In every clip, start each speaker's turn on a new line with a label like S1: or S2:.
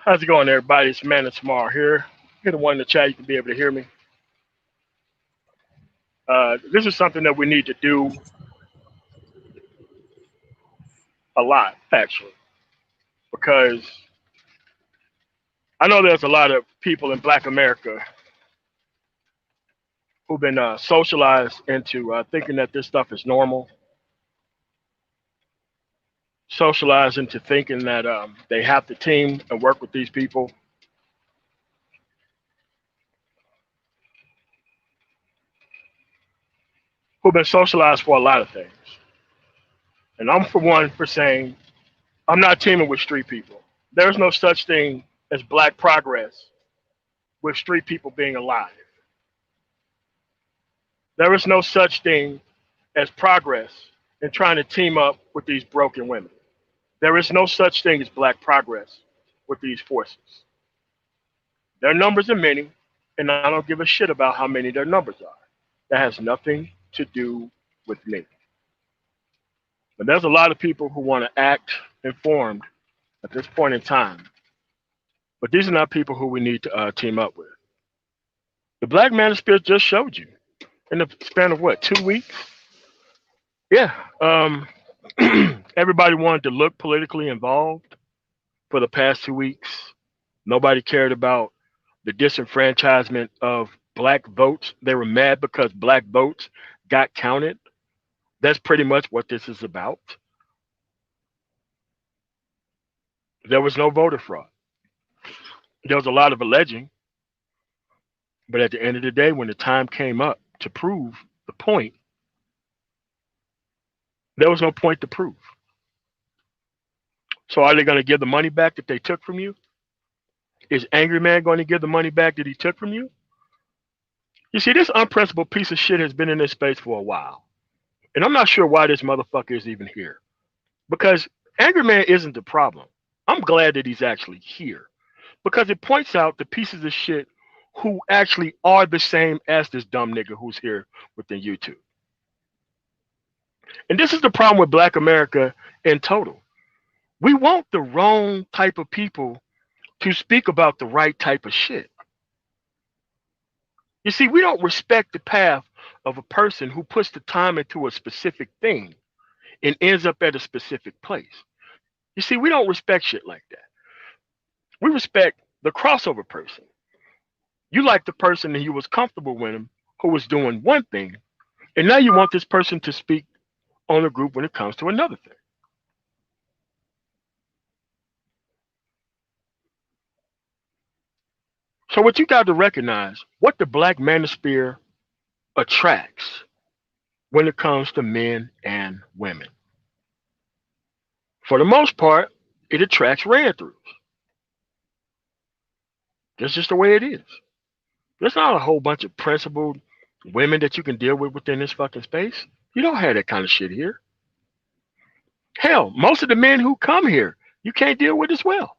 S1: How's it going, everybody? It's Man and Smar here. Hit the one in the chat. You can be able to hear me. This is something that we need to do a lot, actually, because I know there's a lot of people in Black America who've been socialized into thinking that this stuff is normal, socialized into thinking that they have to team and work with these people, who've been socialized for a lot of things. And I'm for one for saying I'm not teaming with street people. There's no such thing as Black progress with street people being alive. There is no such thing as progress in trying to team up with these broken women. There is no such thing as Black progress with these forces. Their numbers are many, and I don't give a shit about how many their numbers are. That has nothing to do with me. But there's a lot of people who want to act informed at this point in time. But these are not people who we need to team up with. The Black Manosphere just showed you in the span of what, 2 weeks? Yeah. Everybody wanted to look politically involved for the past 2 weeks. Nobody cared about the disenfranchisement of Black votes. They were mad because Black votes got counted. That's pretty much what this is about. There was no voter fraud. There was a lot of alleging, but at the end of the day, when the time came up to prove the point, there was no point to prove. So are they going to give the money back that they took from you? Is Angry Man going to give the money back that he took from you? You see, this unprincipled piece of shit has been in this space for a while. And I'm not sure why this motherfucker is even here. Because Angry Man isn't the problem. I'm glad that he's actually here. Because it points out the pieces of shit who actually are the same as this dumb nigga who's here within YouTube. And this is the problem with Black America in total. We want the wrong type of people to speak about the right type of shit. You see, we don't respect the path of a person who puts the time into a specific thing and ends up at a specific place. You see, we don't respect shit like that. We respect the crossover person. You like the person that you was comfortable with him who was doing one thing, and now you want this person to speak on a group when it comes to another thing. So what you got to recognize, what the Black manosphere attracts when it comes to men and women. For the most part, it attracts ran-throughs. That's just the way it is. There's not a whole bunch of principled women that you can deal with within this fucking space. You don't have that kind of shit here. Hell, most of the men who come here, you can't deal with as well.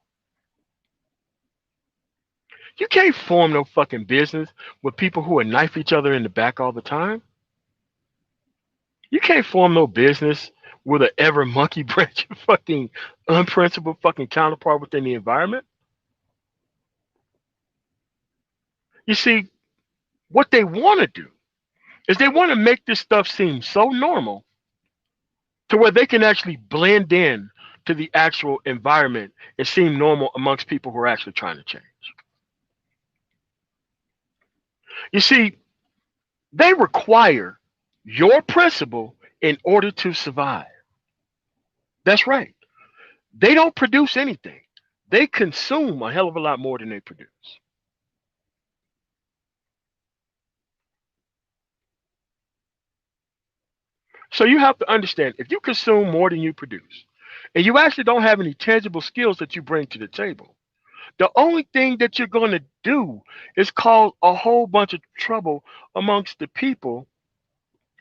S1: You can't form no fucking business with people who would knife each other in the back all the time. You can't form no business with an ever monkey branch fucking unprincipled fucking counterpart within the environment. You see, what they want to do is they want to make this stuff seem so normal to where they can actually blend in to the actual environment and seem normal amongst people who are actually trying to change. You see, they require your principle in order to survive. That's right. They don't produce anything. They consume a hell of a lot more than they produce. So you have to understand, if you consume more than you produce, and you actually don't have any tangible skills that you bring to the table, the only thing that you're going to do is cause a whole bunch of trouble amongst the people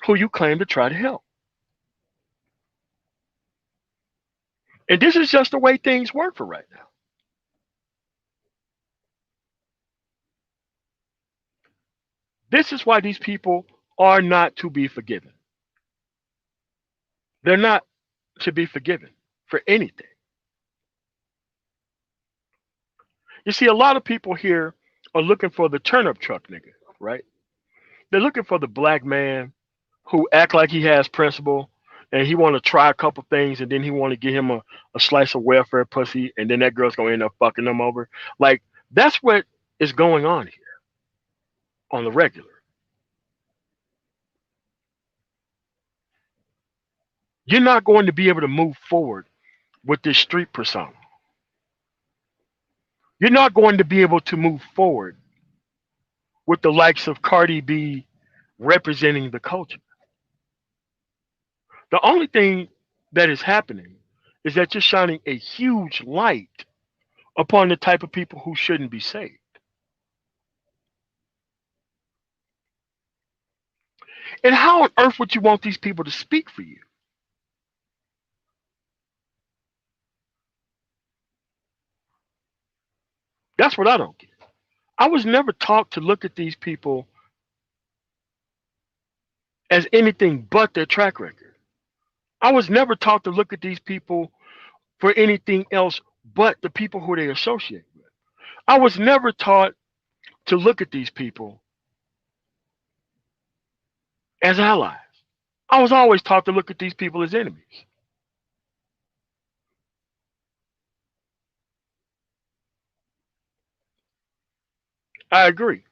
S1: who you claim to try to help. And this is just the way things work for right now. This is why these people are not to be forgiven. They're not to be forgiven for anything. You see, a lot of people here are looking for the turnip truck nigga, right? They're looking for the black man who act like he has principle and he want to try a couple things and then he want to get him a slice of welfare pussy and then that girl's gonna end up fucking them over. Like that's what is going on here on the regular. You're not going to be able to move forward with this street persona. You're not going to be able to move forward with the likes of Cardi B representing the culture. The only thing that is happening is that you're shining a huge light upon the type of people who shouldn't be saved. And how on earth would you want these people to speak for you? That's what I don't get. I was never taught to look at these people as anything but their track record. I was never taught to look at these people for anything else but the people who they associate with. I was never taught to look at these people as allies. I was always taught to look at these people as enemies. I agree.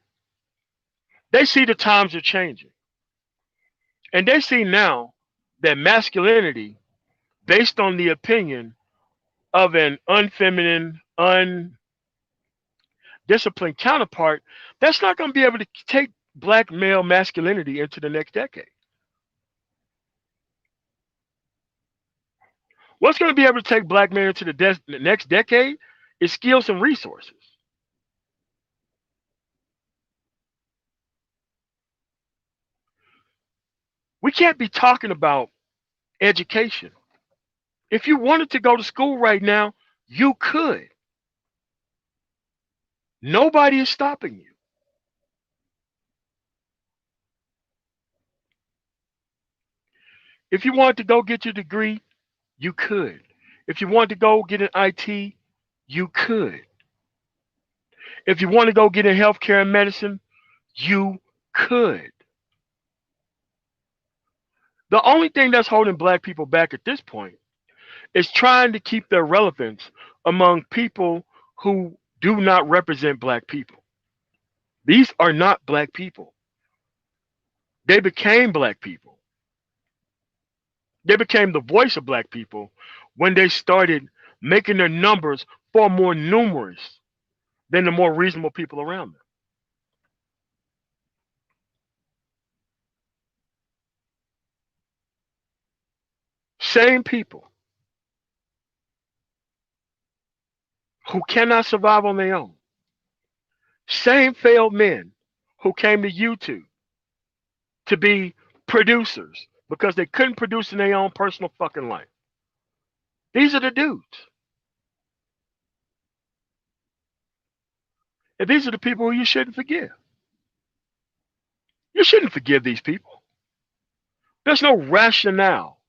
S1: They see the times are changing. And they see now that masculinity, based on the opinion of an unfeminine, undisciplined counterpart, that's not going to be able to take black male masculinity into the next decade. What's going to be able to take black men into the next decade is skills and resources. We can't be talking about education. If you wanted to go to school right now, you could. Nobody is stopping you. If you wanted to go get your degree, you could. If you wanted to go get an IT, you could. If you want to go get in healthcare and medicine, you could. The only thing that's holding black people back at this point is trying to keep their relevance among people who do not represent black people. These are not black people. They became black people. They became the voice of black people when they started making their numbers far more numerous than the more reasonable people around them. Same people who cannot survive on their own. Same failed men who came to YouTube to be producers because they couldn't produce in their own personal fucking life. These are the dudes. And these are the people who you shouldn't forgive. You shouldn't forgive these people. There's no rationale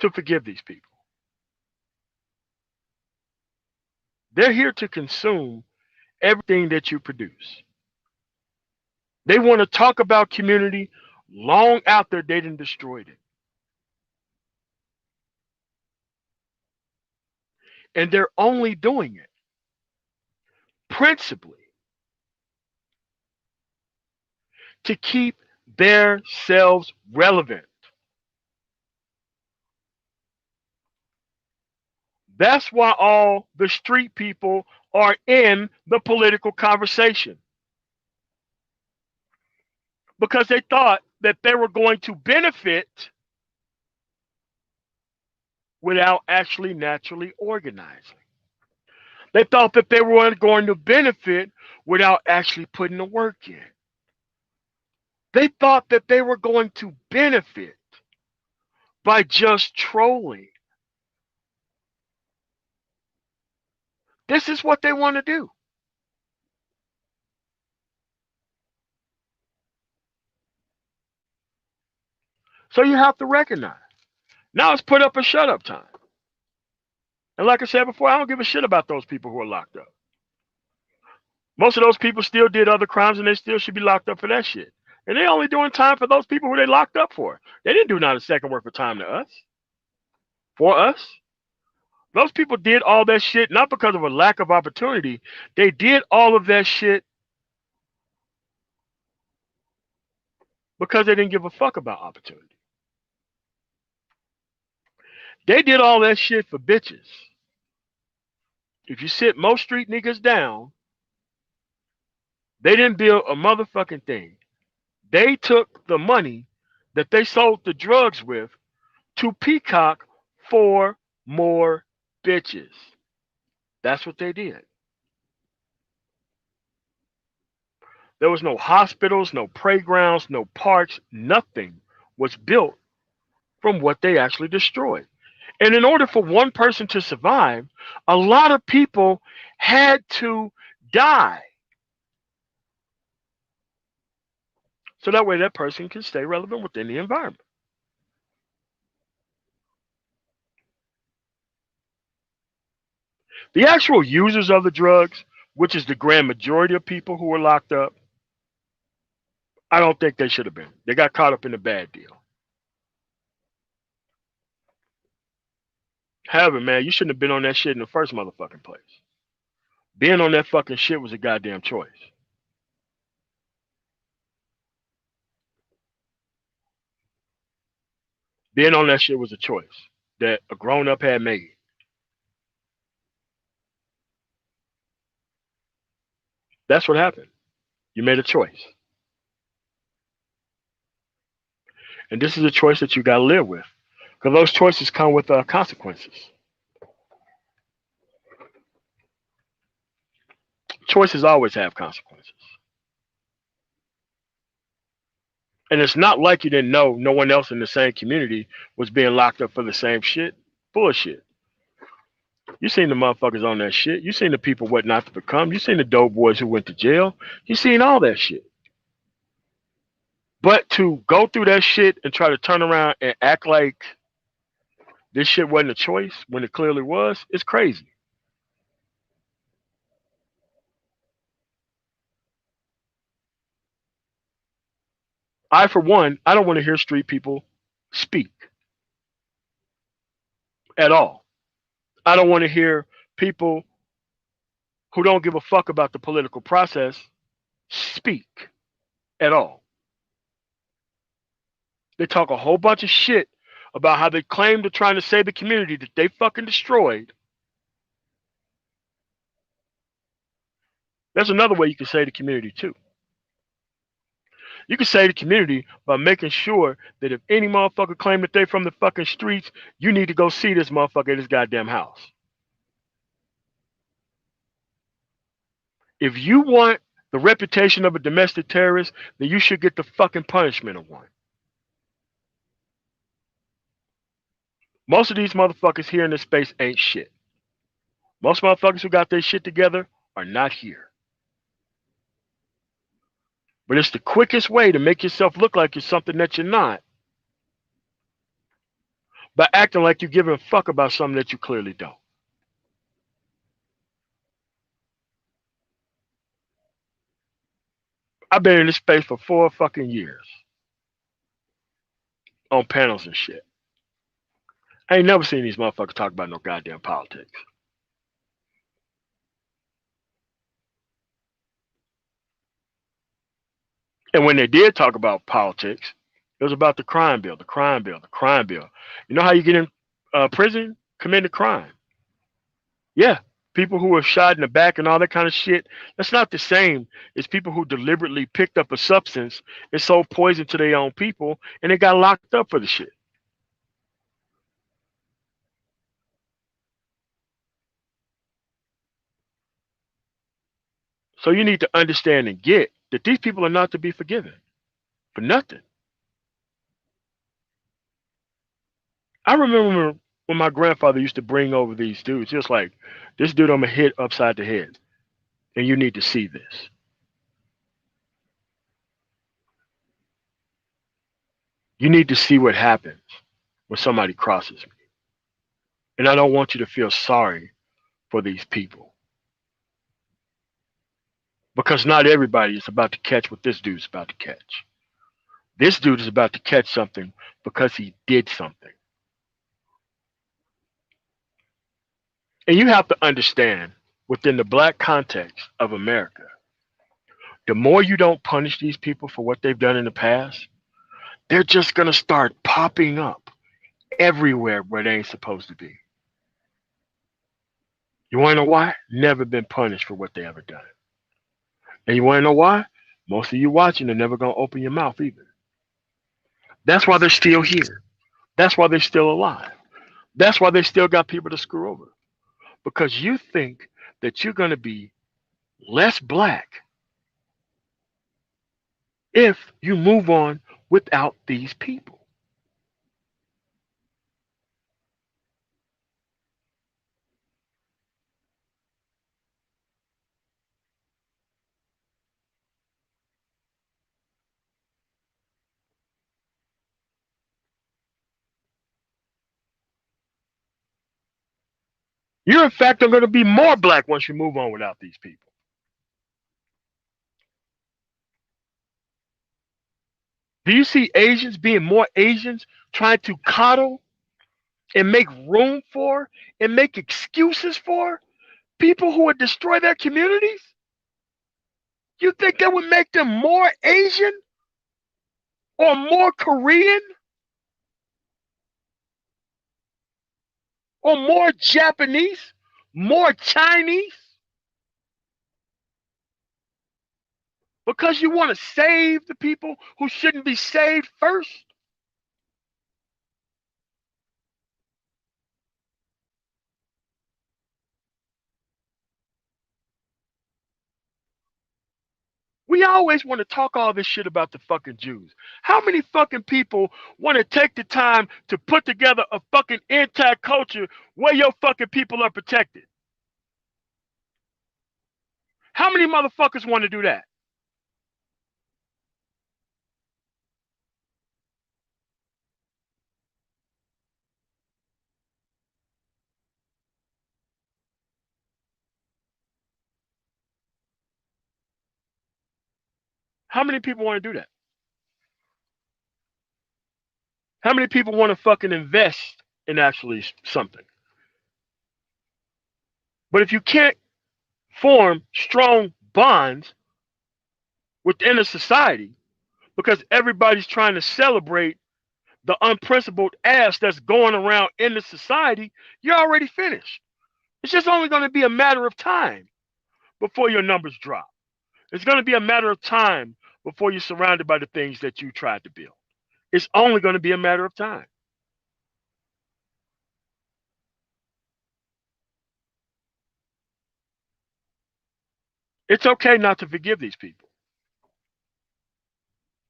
S1: to forgive these people. They're here to consume everything that you produce. They want to talk about community long after they done destroyed it. And they're only doing it principally to keep themselves relevant. That's why all the street people are in the political conversation. Because they thought that they were going to benefit without actually naturally organizing. They thought that they were going to benefit without actually putting the work in. They thought that they were going to benefit by just trolling. This is what they want to do. So you have to recognize. Now it's put up a shut up time. And like I said before, I don't give a shit about those people who are locked up. Most of those people still did other crimes and they still should be locked up for that shit. And they only doing time for those people who they locked up for. They didn't do not a second worth of time to us. For us. Those people did all that shit not because of a lack of opportunity. They did all of that shit because they didn't give a fuck about opportunity. They did all that shit for bitches. If you sit most street niggas down, they didn't build a motherfucking thing. They took the money that they sold the drugs with to peacock for more bitches. That's what they did. There was no hospitals, no playgrounds, no parks, nothing was built from what they actually destroyed. And in order for one person to survive, a lot of people had to die. So that way that person can stay relevant within the environment. The actual users of the drugs, which is the grand majority of people who were locked up, I don't think they should have been. They got caught up in a bad deal. However, man, you shouldn't have been on that shit in the first motherfucking place. Being on that fucking shit was a goddamn choice. Being on that shit was a choice that a grown up had made. That's what happened. You made a choice. And this is a choice that you got to live with. Because those choices come with consequences. Choices always have consequences. And it's not like you didn't know no one else in the same community was being locked up for the same shit. Bullshit. You seen the motherfuckers on that shit. You seen the people what not to become. You seen the dope boys who went to jail. You seen all that shit. But to go through that shit and try to turn around and act like this shit wasn't a choice when it clearly was, it's crazy. I, for one, I don't want to hear street people speak at all. I don't want to hear people who don't give a fuck about the political process speak at all. They talk a whole bunch of shit about how they claim to trying to save the community that they fucking destroyed. There's another way you can save the community too. You can save the community by making sure that if any motherfucker claim that they from the fucking streets, you need to go see this motherfucker at his goddamn house. If you want the reputation of a domestic terrorist, then you should get the fucking punishment of one. Most of these motherfuckers here in this space ain't shit. Most motherfuckers who got their shit together are not here. But it's the quickest way to make yourself look like you're something that you're not by acting like you're giving a fuck about something that you clearly don't. I've been in this space for 4 fucking years on panels and shit. I ain't never seen these motherfuckers talk about no goddamn politics. And when they did talk about politics, it was about the crime bill, the crime bill, the crime bill. You know how you get in prison? Commit a crime. Yeah, people who were shot in the back and all that kind of shit. That's not the same as people who deliberately picked up a substance and sold poison to their own people and they got locked up for the shit. So you need to understand and get that these people are not to be forgiven for nothing. I remember when my grandfather used to bring over these dudes, just like, this dude I'm gonna hit upside the head, and you need to see this. You need to see what happens when somebody crosses me. And I don't want you to feel sorry for these people. Because not everybody is about to catch what this dude's about to catch. This dude is about to catch something because he did something. And you have to understand, within the black context of America, the more you don't punish these people for what they've done in the past, they're just going to start popping up everywhere where they ain't supposed to be. You want to know why? Never been punished for what they ever done. And you want to know why? Most of you watching are never going to open your mouth either. That's why they're still here. That's why they're still alive. That's why they still got people to screw over. Because you think that you're going to be less black if you move on without these people. You're, in fact, are going to be more black once you move on without these people. Do you see Asians being more Asians, trying to coddle and make room for and make excuses for people who would destroy their communities? You think that would make them more Asian or more Korean or more Japanese, more Chinese? Because you want to save the people who shouldn't be saved first? We always want to talk all this shit about the fucking Jews. How many fucking people want to take the time to put together a fucking intact culture where your fucking people are protected? How many motherfuckers want to do that? How many people want to do that? How many people want to fucking invest in actually something? But if you can't form strong bonds within a society because everybody's trying to celebrate the unprincipled ass that's going around in the society, you're already finished. It's just only going to be a matter of time before your numbers drop. It's going to be a matter of time before you're surrounded by the things that you tried to build. It's only going to be a matter of time. It's okay not to forgive these people.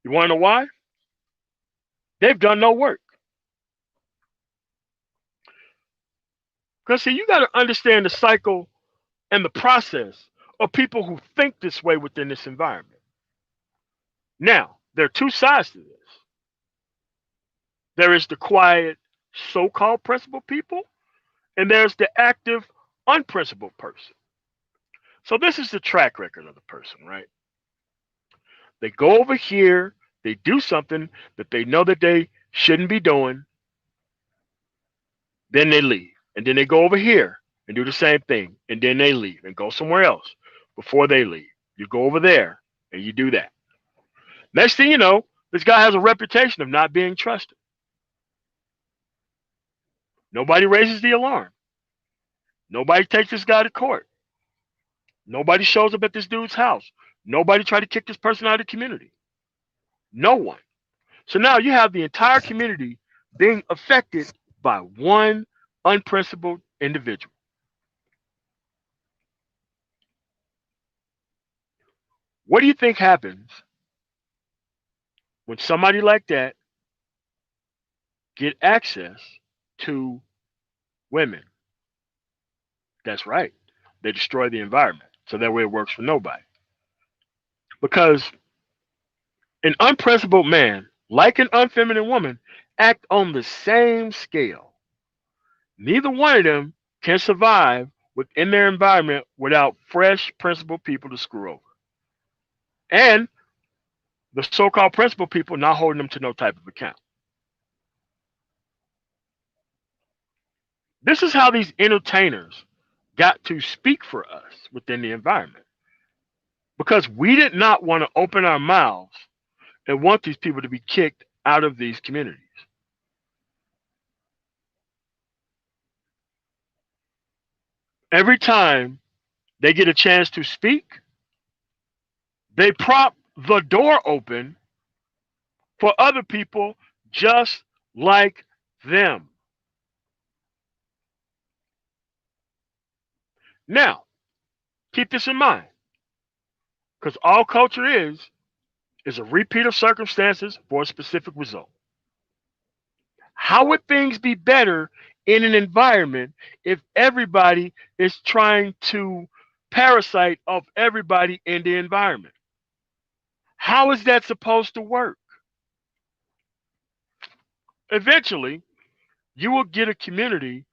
S1: You want to know why? They've done no work. Because, see, you got to understand the cycle and the process of people who think this way within this environment. Now, there are two sides to this. There is the quiet, so called principled people, and there's the active, unprincipled person. So, this is the track record of the person, right? They go over here, they do something that they know that they shouldn't be doing, then they leave. And then they go over here and do the same thing, and then they leave and go somewhere else before they leave. You go over there and you do that. Next thing you know, this guy has a reputation of not being trusted. Nobody raises the alarm. Nobody takes this guy to court. Nobody shows up at this dude's house. Nobody tried to kick this person out of the community. No one. So now you have the entire community being affected by one unprincipled individual. What do you think happens when somebody like that get access to women? That's right. They destroy the environment. So that way it works for nobody. Because an unprincipled man, like an unfeminine woman, act on the same scale. Neither one of them can survive within their environment without fresh, principled people to screw over. And the so-called principal people not holding them to no type of account. This is how these entertainers got to speak for us within the environment. Because we did not want to open our mouths and want these people to be kicked out of these communities. Every time they get a chance to speak, they prop the door open for other people just like them. Now, keep this in mind, because all culture is a repeat of circumstances for a specific result. How would things be better in an environment if everybody is trying to parasite of everybody in the environment? How is that supposed to work? Eventually, you will get a community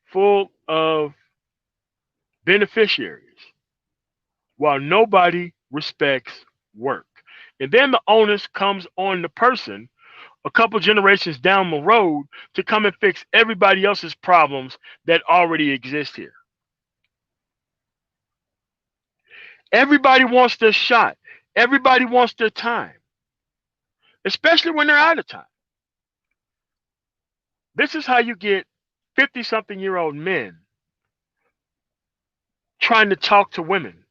S1: full of beneficiaries while nobody respects work. And then the onus comes on the person a couple generations down the road to come and fix everybody else's problems that already exist here. Everybody wants their shot. Everybody wants their time, especially when they're out of time. This is how you get 50-something-year-old men trying to talk to women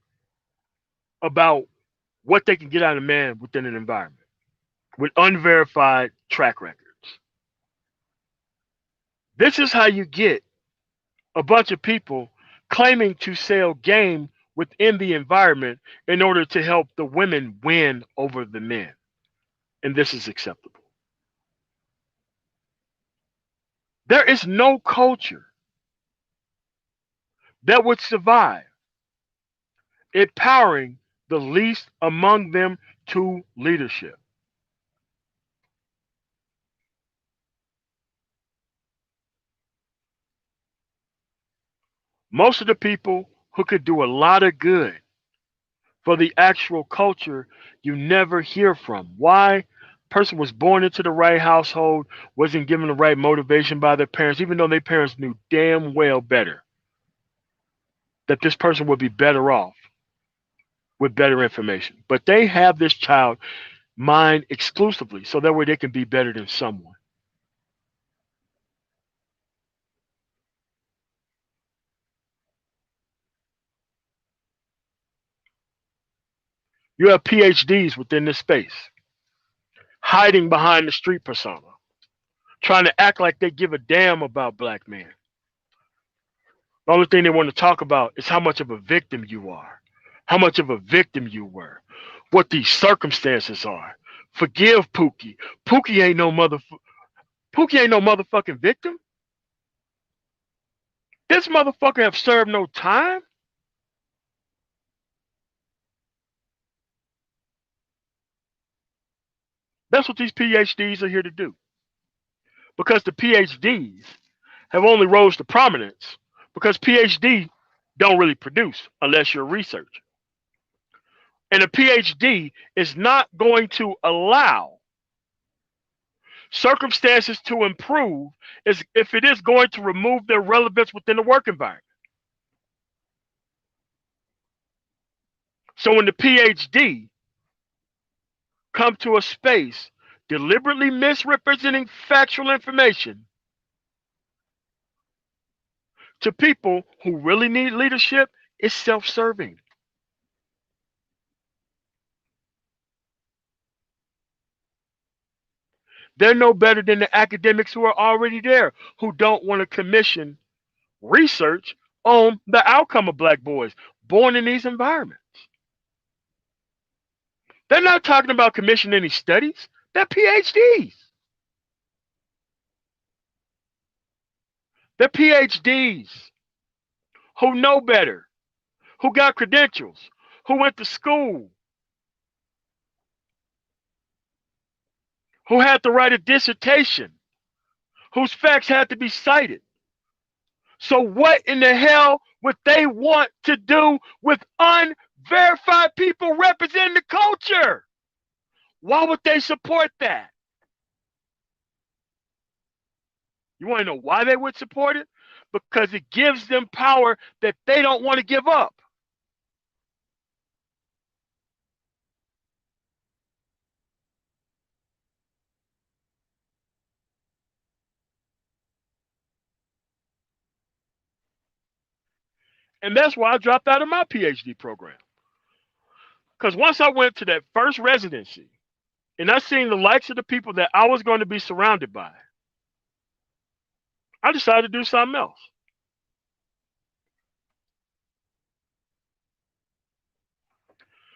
S1: about what they can get out of a man within an environment with unverified track records. This is how you get a bunch of people claiming to sell game within the environment in order to help the women win over the men. And this is acceptable. There is no culture that would survive empowering the least among them to leadership. Most of the people who could do a lot of good for the actual culture you never hear from. Why? Person was born into the right household, wasn't given the right motivation by their parents, even though their parents knew damn well better that this person would be better off with better information. But they have this child mind exclusively so that way they can be better than someone. You have PhDs within this space, hiding behind the street persona, trying to act like they give a damn about black men. The only thing they want to talk about is how much of a victim you are, how much of a victim you were, what these circumstances are. Forgive Pookie. Pookie ain't no motherfucking victim. This motherfucker have served no time. That's what these PhDs are here to do. Because the PhDs have only rose to prominence because PhD don't really produce unless you're a researcher. And a PhD is not going to allow circumstances to improve is if it is going to remove their relevance within the work environment. So when the PhD come to a space deliberately misrepresenting factual information to people who really need leadership, it's self-serving. They're no better than the academics who are already there, who don't want to commission research on the outcome of black boys born in these environments. They're not talking about commissioning any studies. They're PhDs. They're PhDs who know better, who got credentials, who went to school, who had to write a dissertation, whose facts had to be cited. So what in the hell would they want to do with Verified people represent the culture. Why would they support that? You want to know why they would support it? Because it gives them power that they don't want to give up. And that's why I dropped out of my PhD program. Because once I went to that first residency and I seen the likes of the people that I was going to be surrounded by, I decided to do something else.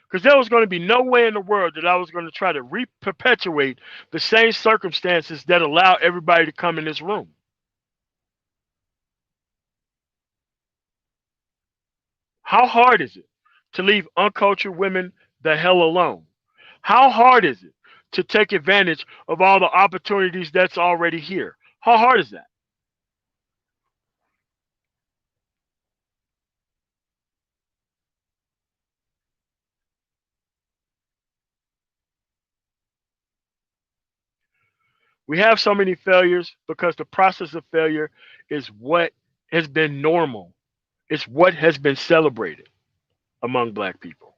S1: Because there was going to be no way in the world that I was going to try to perpetuate the same circumstances that allow everybody to come in this room. How hard is it to leave uncultured women the hell alone? How hard is it to take advantage of all the opportunities that's already here? How hard is that? We have so many failures because the process of failure is what has been normal. It's what has been celebrated among black people.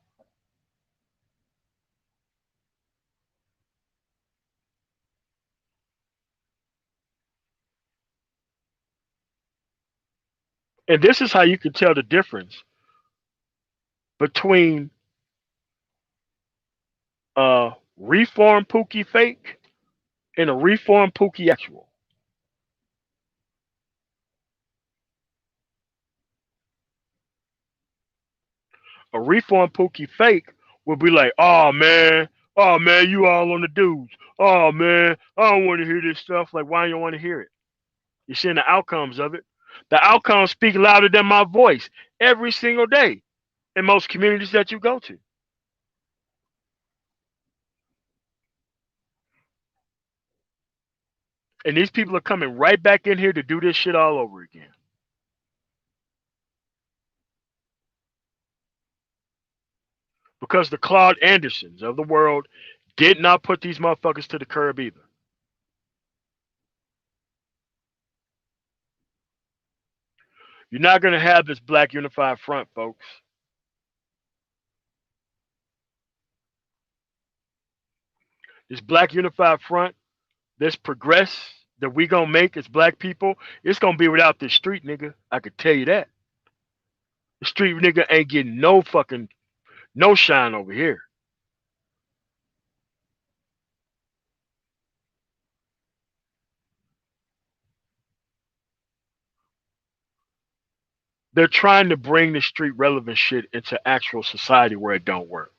S1: And this is how you can tell the difference between a reformed Pookie fake and a reformed Pookie actual. A reformed Pookie fake will be like, oh man, you all on the dudes. Oh man, I don't want to hear this stuff. Like, why do you want to hear it? You're seeing the outcomes of it. The outcomes speak louder than my voice every single day in most communities that you go to. And these people are coming right back in here to do this shit all over again. Because the Claude Andersons of the world did not put these motherfuckers to the curb either. You're not going to have this black unified front, folks. This black unified front, this progress that we going to make as black people, it's going to be without this street nigga. I could tell you that. The street nigga ain't getting no fucking, no shine over here. They're trying to bring the street relevant shit into actual society where it don't work.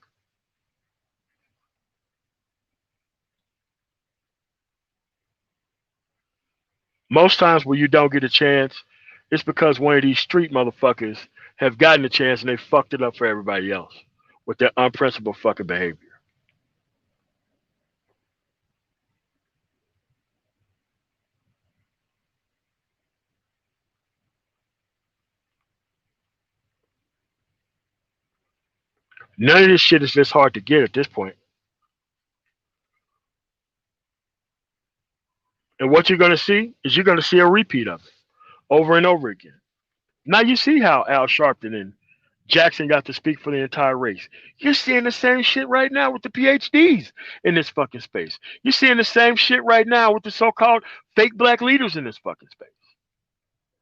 S1: Most times when you don't get a chance, it's because one of these street motherfuckers have gotten a chance and they fucked it up for everybody else with their unprincipled fucking behavior. None of this shit is this hard to get at this point. And what you're going to see is you're going to see a repeat of it over and over again. Now you see how Al Sharpton and Jackson got to speak for the entire race. You're seeing the same shit right now with the PhDs in this fucking space. You're seeing the same shit right now with the so-called fake black leaders in this fucking space.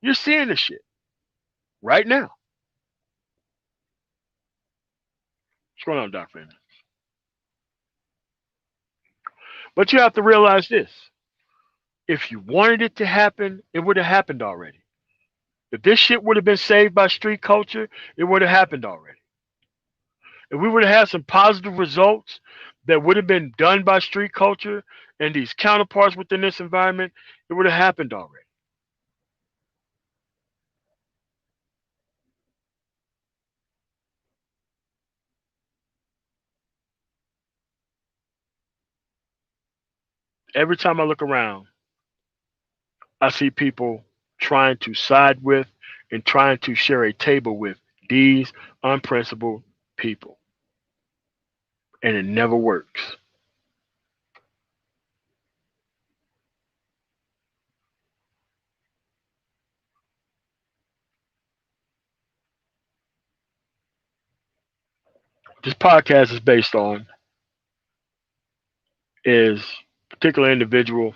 S1: You're seeing this shit right now. What's going on, Doc Fannin? But you have to realize this. If you wanted it to happen, it would have happened already. If this shit would have been saved by street culture, it would have happened already. If we would have had some positive results that would have been done by street culture and these counterparts within this environment, it would have happened already. Every time I look around, I see people trying to side with and trying to share a table with these unprincipled people, and it never works. This podcast is based on is a particular individual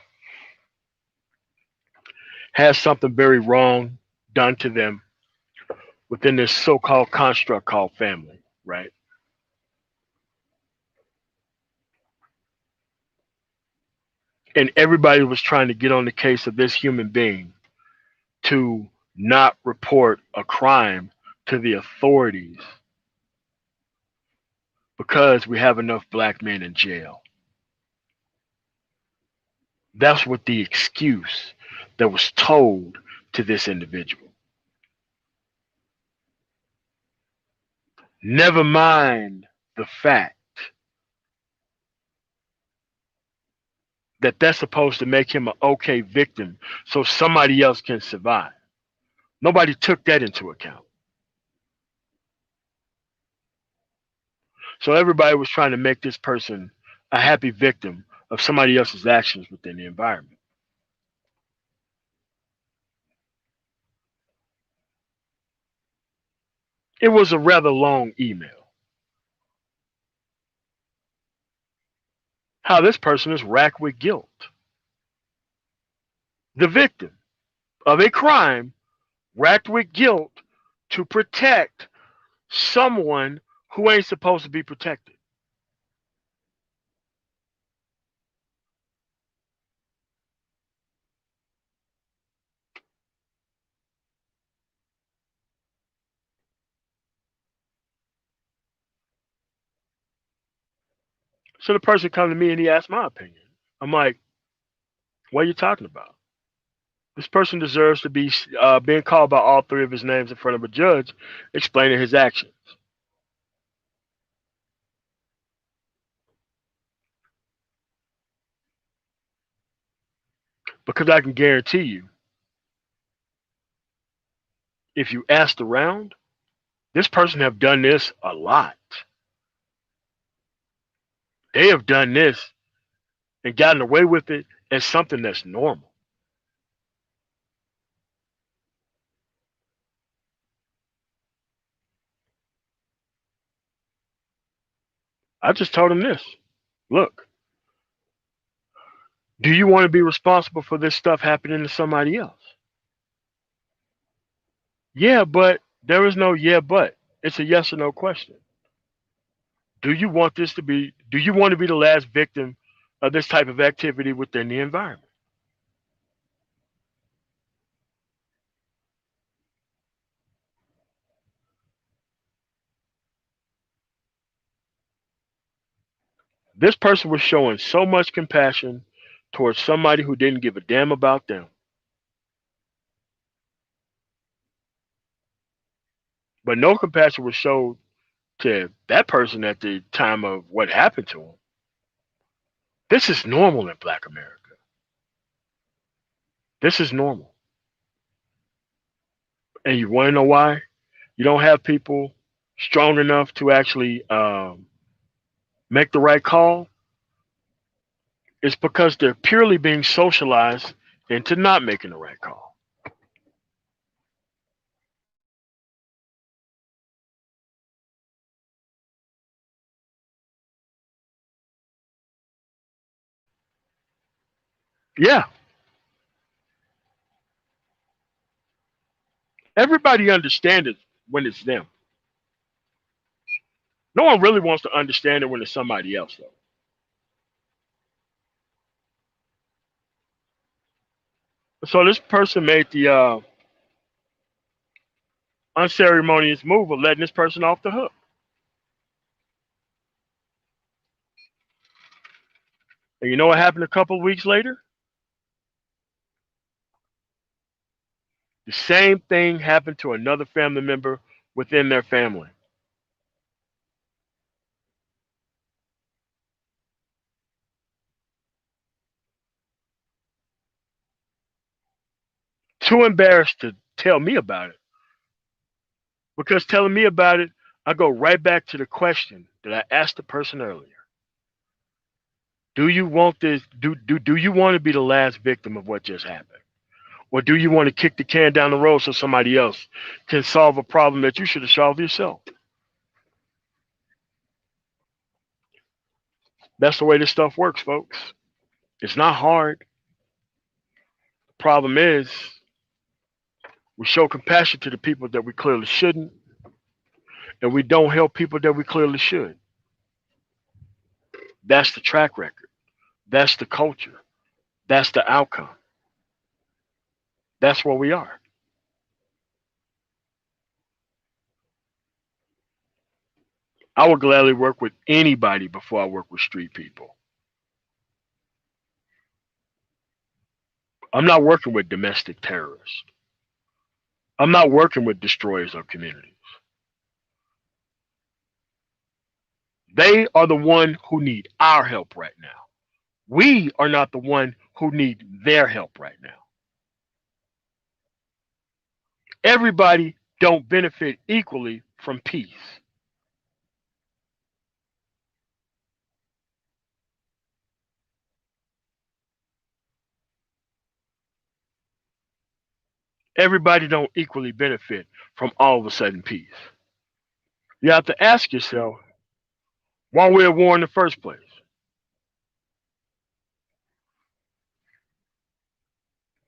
S1: has something very wrong done to them within this so-called construct called family, right? And everybody was trying to get on the case of this human being to not report a crime to the authorities because we have enough black men in jail. That's what the excuse that was told to this individual. Never mind the fact that that's supposed to make him an okay victim so somebody else can survive. Nobody took that into account. So everybody was trying to make this person a happy victim of somebody else's actions within the environment. It was a rather long email. How this person is racked with guilt. The victim of a crime racked with guilt to protect someone who ain't supposed to be protected. So the person come to me and he asked my opinion. I'm like, what are you talking about? This person deserves to be being called by all three of his names in front of a judge, explaining his actions. Because I can guarantee you, if you asked around, this person have done this a lot. They have done this and gotten away with it as something that's normal. I just told him this. Look, do you want to be responsible for this stuff happening to somebody else? Yeah, but there is no yeah, but. It's a yes or no question. Do you want to be the last victim of this type of activity within the environment? This person was showing so much compassion towards somebody who didn't give a damn about them. But no compassion was showed to that person at the time of what happened to him. This is normal in black America. This is normal. And you want to know why? You don't have people strong enough to actually make the right call. It's because they're purely being socialized into not making the right call. Yeah, everybody understands it when it's them. No one really wants to understand it when it's somebody else, though. So this person made the unceremonious move of letting this person off the hook. And you know what happened a couple of weeks later? The same thing happened to another family member within their family. Too embarrassed to tell me about it because telling me about it, I go right back to the question that I asked the person earlier. Do you want this? Do you want to be the last victim of what just happened? Or do you want to kick the can down the road so somebody else can solve a problem that you should have solved yourself? That's the way this stuff works, folks. It's not hard. The problem is we show compassion to the people that we clearly shouldn't, and we don't help people that we clearly should. That's the track record. That's the culture. That's the outcome. That's where we are. I would gladly work with anybody before I work with street people. I'm not working with domestic terrorists. I'm not working with destroyers of communities. They are the one who need our help right now. We are not the one who need their help right now. Everybody don't benefit equally from peace. Everybody don't equally benefit from all of a sudden peace. You have to ask yourself why we're at war in the first place.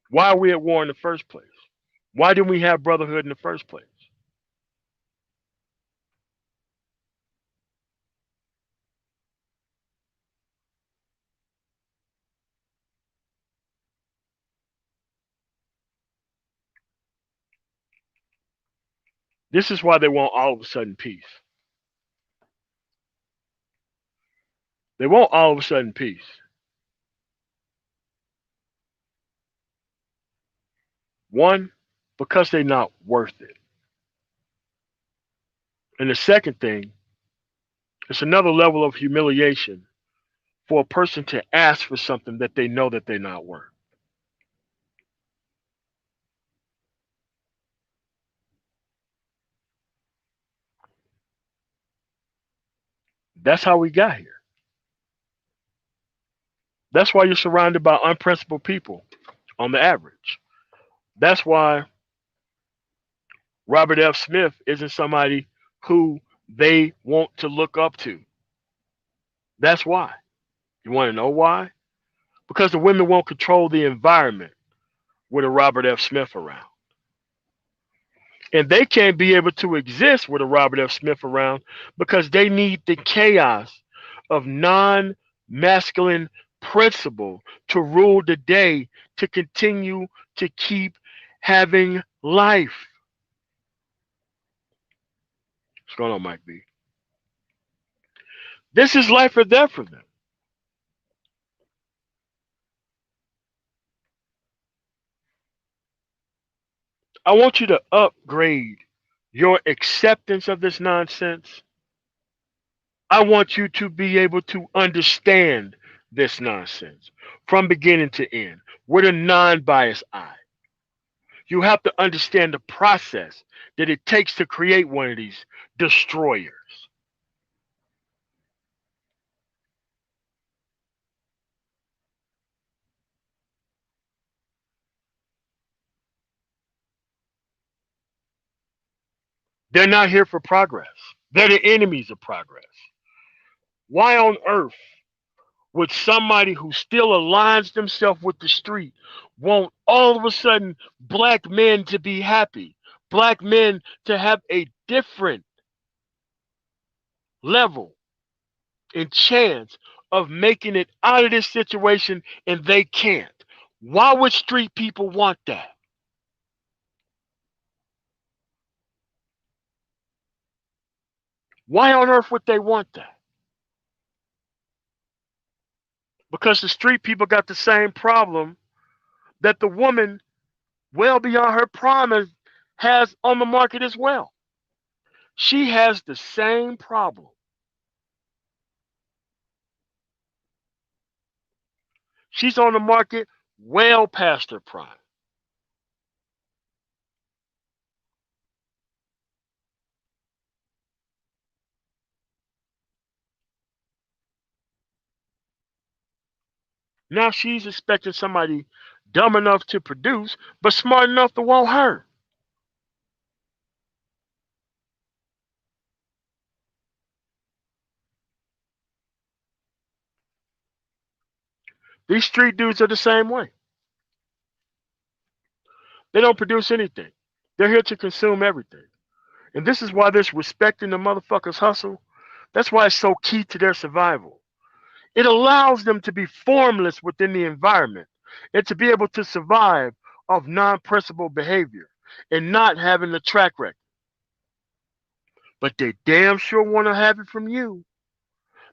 S1: Why are we at war in the first place? Why didn't we have brotherhood in the first place? This is why they want all of a sudden peace. They want all of a sudden peace. One, because they're not worth it. And the second thing, it's another level of humiliation for a person to ask for something that they know that they're not worth. That's how we got here. That's why you're surrounded by unprincipled people on the average. That's why Robert F. Smith isn't somebody who they want to look up to. That's why. You want to know why? Because the women won't control the environment with a Robert F. Smith around. And they can't be able to exist with a Robert F. Smith around because they need the chaos of non masculine principle to rule the day to continue to keep having life. What's going on, Mike B? This is life or death for them. I want you to upgrade your acceptance of this nonsense. I want you to be able to understand this nonsense from beginning to end with a non biased eye. You have to understand the process that it takes to create one of these destroyers. They're not here for progress, they're the enemies of progress. Why on earth would somebody who still aligns themselves with the street want all of a sudden black men to be happy, black men to have a different level and chance of making it out of this situation and they can't? Why would street people want that? Why on earth would they want that? Because the street people got the same problem that the woman well beyond her prime has on the market as well. She has the same problem. She's on the market well past her prime. Now she's expecting somebody dumb enough to produce, but smart enough to want her. These street dudes are the same way. They don't produce anything. They're here to consume everything. And this is why this respecting the motherfuckers hustle, that's why it's so key to their survival. It allows them to be formless within the environment and to be able to survive off non-principled behavior and not having the track record. But they damn sure want to have it from you.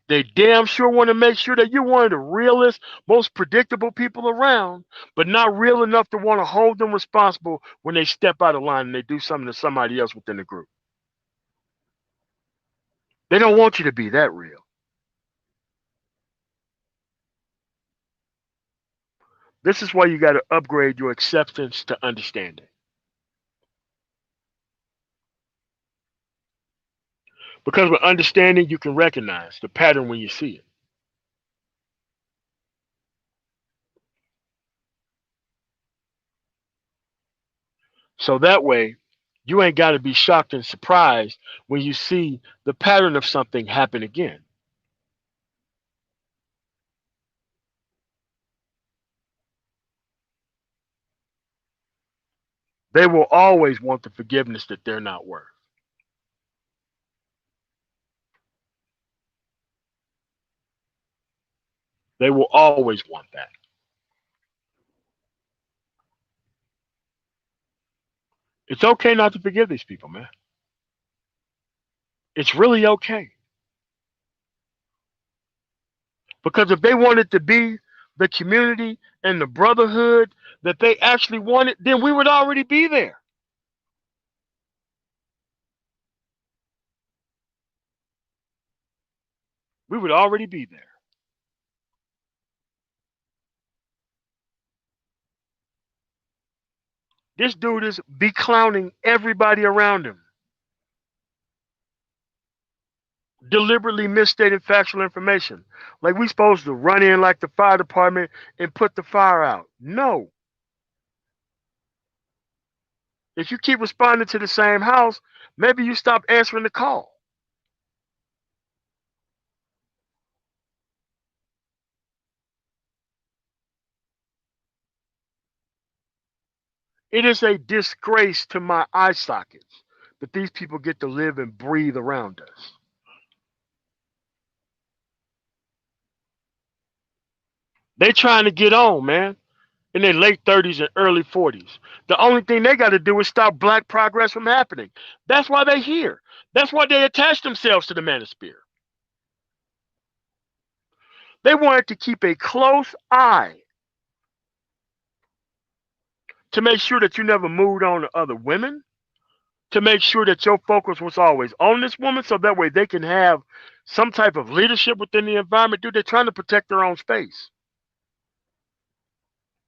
S1: They damn sure want to make sure that you're one of the realest, most predictable people around, but not real enough to want to hold them responsible when they step out of line and they do something to somebody else within the group. They don't want you to be that real. This is why you got to upgrade your acceptance to understanding. Because with understanding, you can recognize the pattern when you see it. So that way, you ain't got to be shocked and surprised when you see the pattern of something happen again. They will always want the forgiveness that they're not worth. They will always want that. It's okay not to forgive these people, man. It's really okay. Because if they wanted to be the community and the brotherhood that they actually wanted, then we would already be there. We would already be there. This dude is be clowning everybody around him, deliberately misstating factual information. Like we supposed to run in like the fire department and put the fire out. No. If you keep responding to the same house, maybe you stop answering the call. It is a disgrace to my eye sockets that these people get to live and breathe around us. They trying to get on, man, in their late 30s and early 40s. The only thing they got to do is stop black progress from happening. That's why they're here. That's why they attach themselves to the manosphere. They wanted to keep a close eye to make sure that you never moved on to other women, to make sure that your focus was always on this woman so that way they can have some type of leadership within the environment. Dude, they're trying to protect their own space.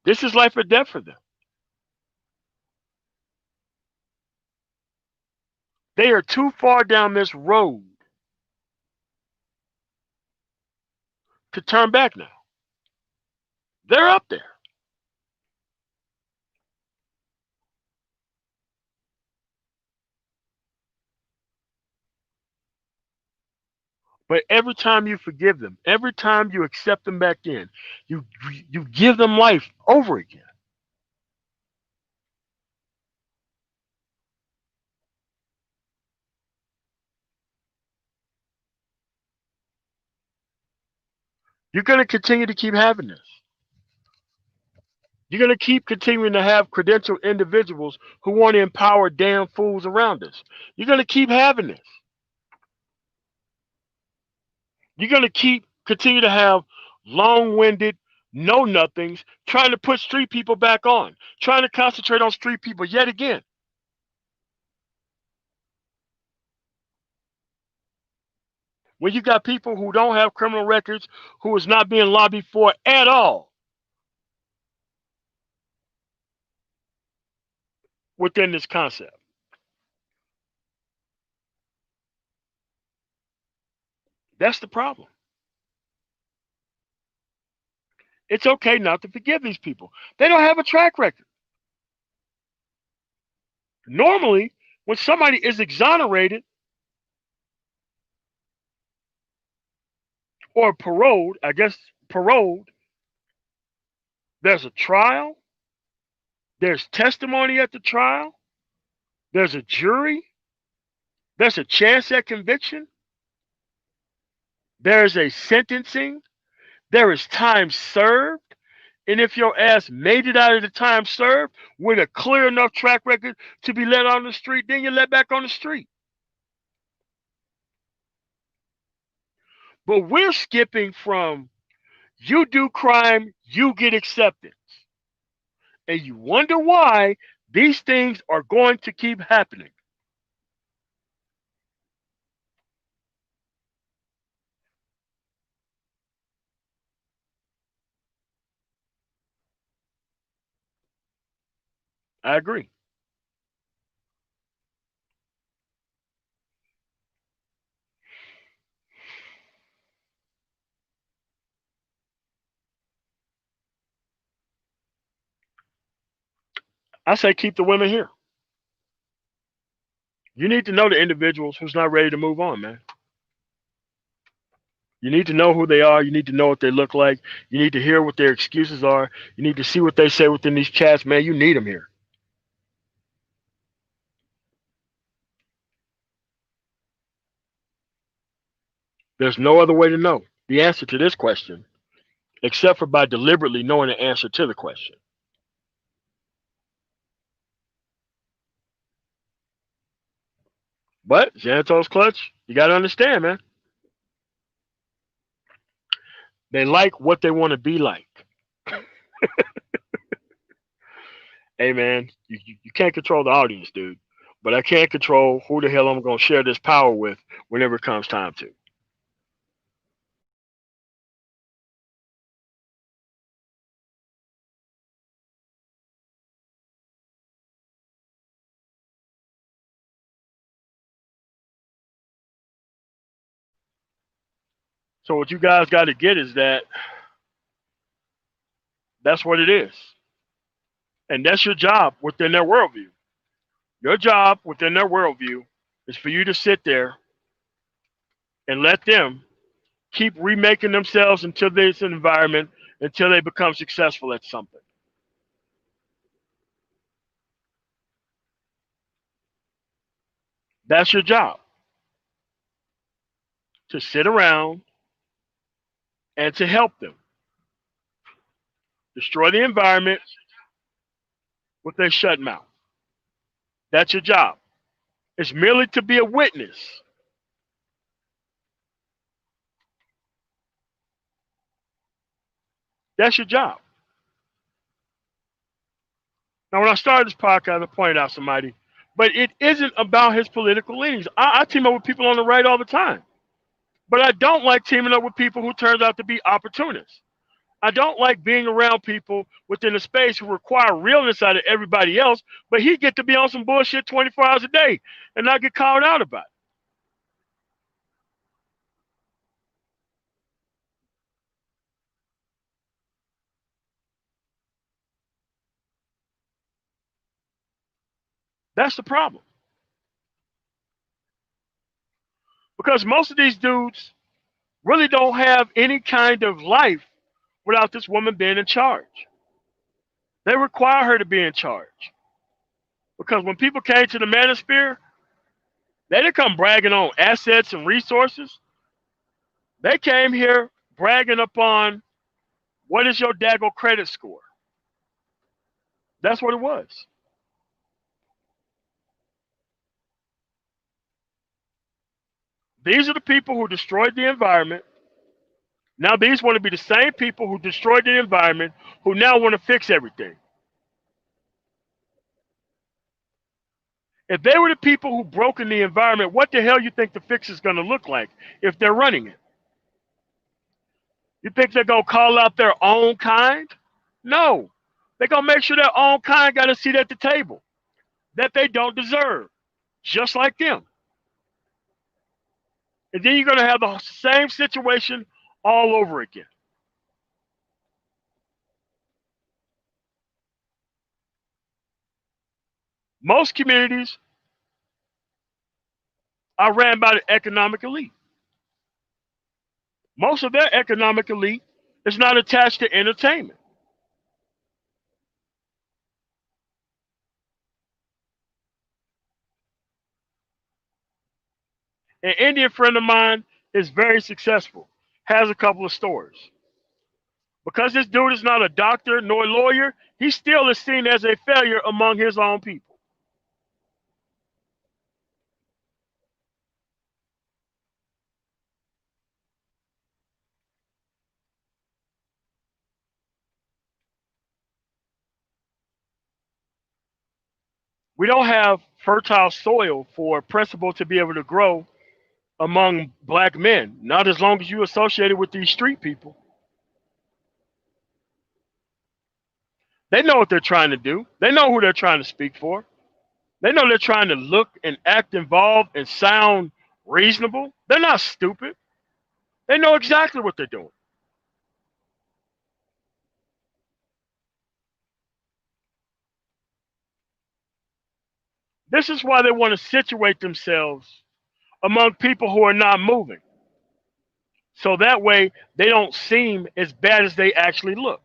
S1: This is life or death for them. They are too far down this road to turn back now. They're up there. But every time you forgive them, every time you accept them back in, you you give them life over again. You're going to continue to keep having this. You're going to keep continuing to have credentialed individuals who want to empower damn fools around us. You're going to keep having this. You're going to keep continue to have long-winded know nothings trying to put street people back on, trying to concentrate on street people yet again. When you got people who don't have criminal records, who is not being lobbied for at all within this concept. That's the problem. It's okay not to forgive these people. They don't have a track record. Normally, when somebody is exonerated or paroled, I guess paroled, there's a trial, there's testimony at the trial, there's a jury, there's a chance at conviction, there's a sentencing, there is time served. And if your ass made it out of the time served with a clear enough track record to be let on the street, then you're let back on the street. But we're skipping from you do crime, you get acceptance. And you wonder why these things are going to keep happening. I agree. I say keep the women here. You need to know the individuals who's not ready to move on, man. You need to know who they are. You need to know what they look like. You need to hear what their excuses are. You need to see what they say within these chats, man. You need them here. There's no other way to know the answer to this question except for by deliberately knowing the answer to the question. But Xanatos Clutch, you got to understand, man. They like what they want to be like. Hey, man, you can't control the audience, dude. But I can't control who the hell I'm going to share this power with whenever it comes time to. So what you guys got to get is that that's what it is. And that's your job within their worldview. Your job within their worldview is for you to sit there and let them keep remaking themselves into this environment until they become successful at something. That's your job, to sit around and to help them destroy the environment with their shut mouth. That's your job. It's merely to be a witness. That's your job. Now, when I started this podcast, I pointed out somebody, but it isn't about his political leanings. I team up with people on the right all the time, but I don't like teaming up with people who turns out to be opportunists. I don't like being around people within a space who require realness out of everybody else, but he get to be on some bullshit 24 hours a day and not get called out about it. That's the problem. Because most of these dudes really don't have any kind of life without this woman being in charge. They require her to be in charge. Because when people came to the manosphere, they didn't come bragging on assets and resources. They came here bragging upon what is your daggone credit score. That's what it was. These are the people who destroyed the environment. Now these want to be the same people who destroyed the environment who now want to fix everything. If they were the people who broke in the environment, what the hell you think the fix is going to look like if they're running it? You think they're going to call out their own kind? No. They're going to make sure their own kind got a seat at the table that they don't deserve, just like them. And then you're going to have the same situation all over again. Most communities are ran by the economic elite. Most of their economic elite is not attached to entertainment. An Indian friend of mine is very successful, has a couple of stores. Because this dude is not a doctor nor a lawyer, he still is seen as a failure among his own people. We don't have fertile soil for principle to be able to grow among black men, not as long as you associated with these street people. They know what they're trying to do. They know who they're trying to speak for. They know they're trying to look and act involved and sound reasonable. They're not stupid. They know exactly what they're doing. This is why they want to situate themselves among people who are not moving. So that way they don't seem as bad as they actually look.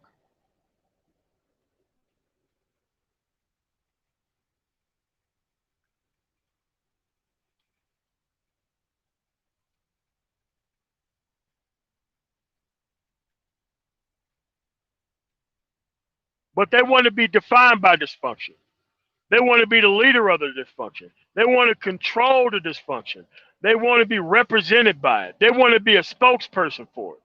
S1: But they want to be defined by dysfunction. They want to be the leader of the dysfunction. They want to control the dysfunction. They want to be represented by it. They want to be a spokesperson for it.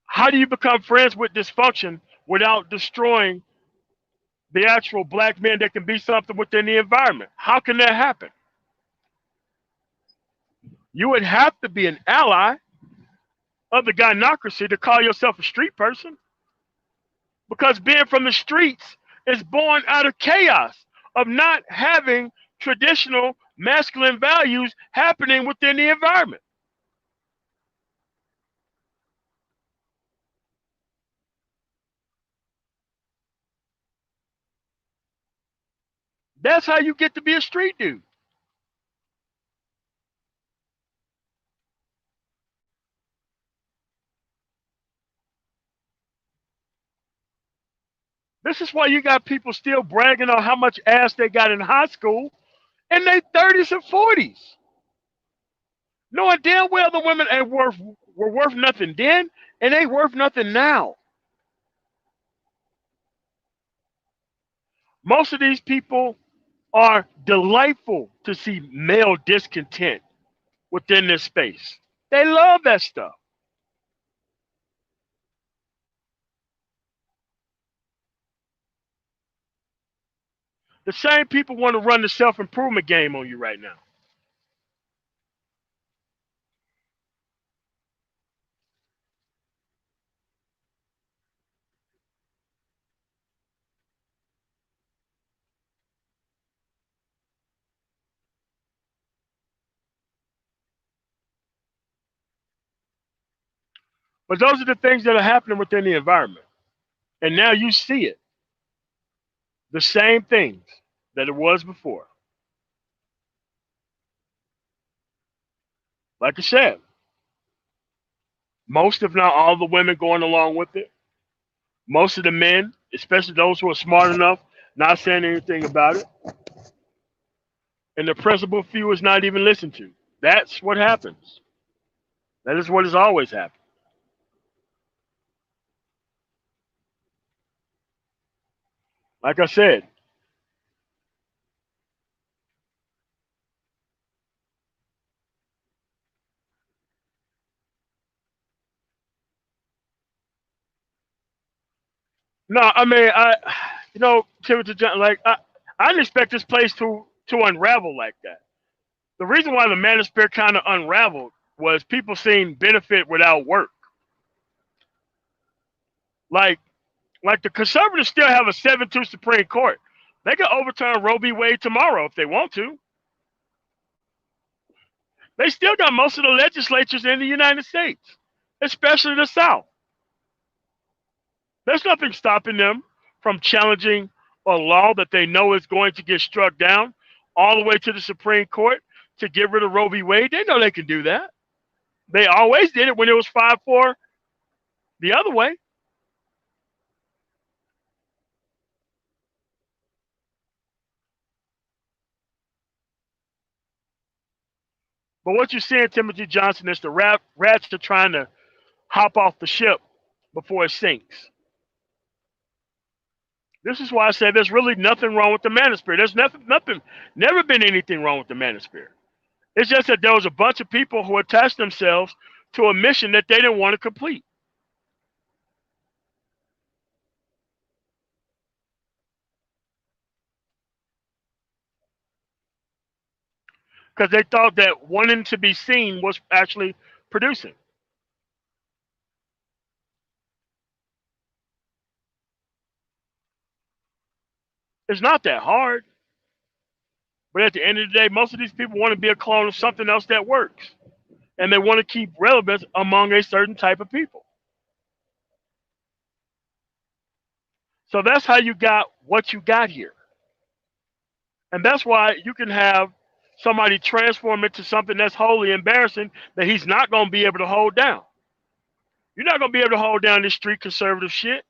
S1: How do you become friends with dysfunction without destroying the actual black men that can be something within the environment? How can that happen? You would have to be an ally of the gynocracy to call yourself a street person, because being from the streets is born out of chaos of not having traditional masculine values happening within the environment. That's how you get to be a street dude. This is why you got people still bragging on how much ass they got in high school in their 30s and 40s. Knowing damn well the women were worth nothing then and they worth nothing now. Most of these people are delightful to see male discontent within this space. They love that stuff. The same people want to run the self improvement game on you right now. But those are the things that are happening within the environment. And now you see it. The same things that it was before. Like I said, most, if not all, the women going along with it. Most of the men, especially those who are smart enough, not saying anything about it. And the principal few is not even listened to. That's what happens. That is what has always happened. Like I said, no, I mean, Timothy John, like I didn't expect this place to unravel like that. The reason why the manosphere kind of unraveled was people seeing benefit without work. Like, like the conservatives still have a 7-2 Supreme Court. They can overturn Roe v. Wade tomorrow if they want to. They still got most of the legislatures in the United States, especially the South. There's nothing stopping them from challenging a law that they know is going to get struck down all the way to the Supreme Court to get rid of Roe v. Wade. They know they can do that. They always did it when it was 5-4 the other way. But what you see in Timothy Johnson is the rats are trying to hop off the ship before it sinks. This is why I say there's really nothing wrong with the manosphere. There's nothing, never been anything wrong with the manosphere. It's just that there was a bunch of people who attached themselves to a mission that they didn't want to complete. Because they thought that wanting to be seen was actually producing. It's not that hard. But at the end of the day, most of these people want to be a clone of something else that works. And they want to keep relevance among a certain type of people. So that's how you got what you got here. And that's why you can have somebody transform into something that's wholly embarrassing that he's not going to be able to hold down. You're not going to be able to hold down this street conservative shit.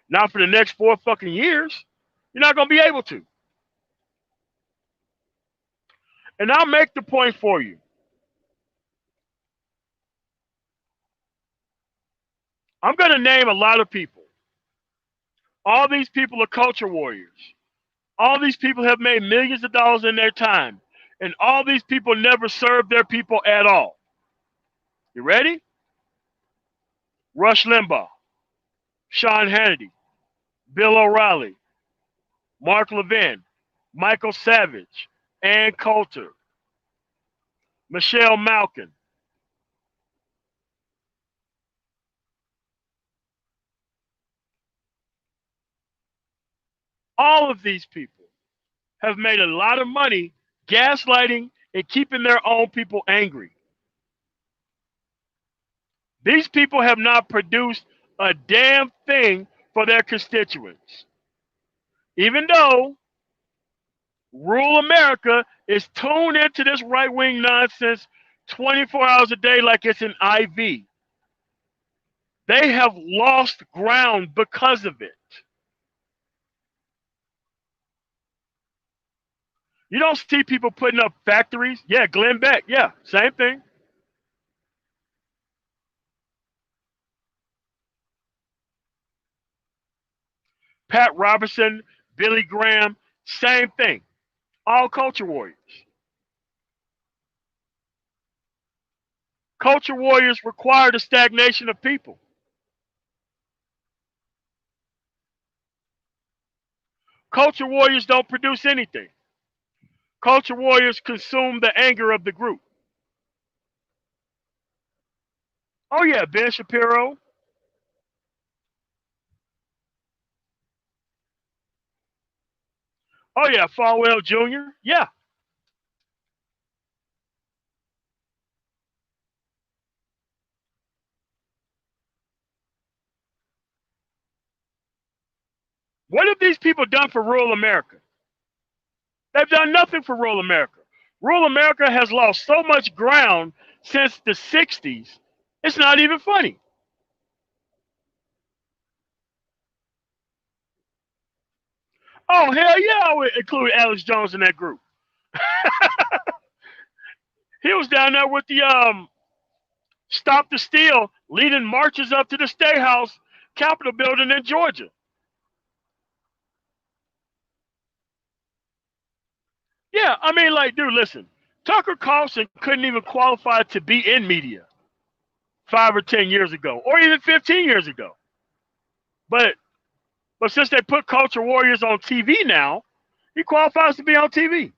S1: Not for the next 4 fucking years. You're not going to be able to. And I'll make the point for you. I'm going to name a lot of people. All these people are culture warriors. All these people have made millions of dollars in their time. And all these people never served their people at all. You ready? Rush Limbaugh, Sean Hannity, Bill O'Reilly, Mark Levin, Michael Savage, Ann Coulter, Michelle Malkin. All of these people have made a lot of money gaslighting and keeping their own people angry. These people have not produced a damn thing for their constituents. Even though rural America is tuned into this right wing nonsense 24 hours a day like it's an IV. They have lost ground because of it. You don't see people putting up factories. Yeah, Glenn Beck. Yeah, same thing. Pat Robertson, Billy Graham, same thing. All culture warriors. Culture warriors require the stagnation of people. Culture warriors don't produce anything. Culture warriors consume the anger of the group. Oh yeah, Ben Shapiro. Oh yeah, Falwell Jr. Yeah. What have these people done for rural America? They've done nothing for rural America. Rural America has lost so much ground since the 60s, it's not even funny. Oh, hell yeah, I would include Alex Jones in that group. He was down there with the Stop the Steal, leading marches up to the State House Capitol building in Georgia. Yeah, I mean, like, dude, listen. Tucker Carlson couldn't even qualify to be in media 5 or 10 years ago, or even 15 years ago. But since they put culture warriors on TV now, he qualifies to be on TV.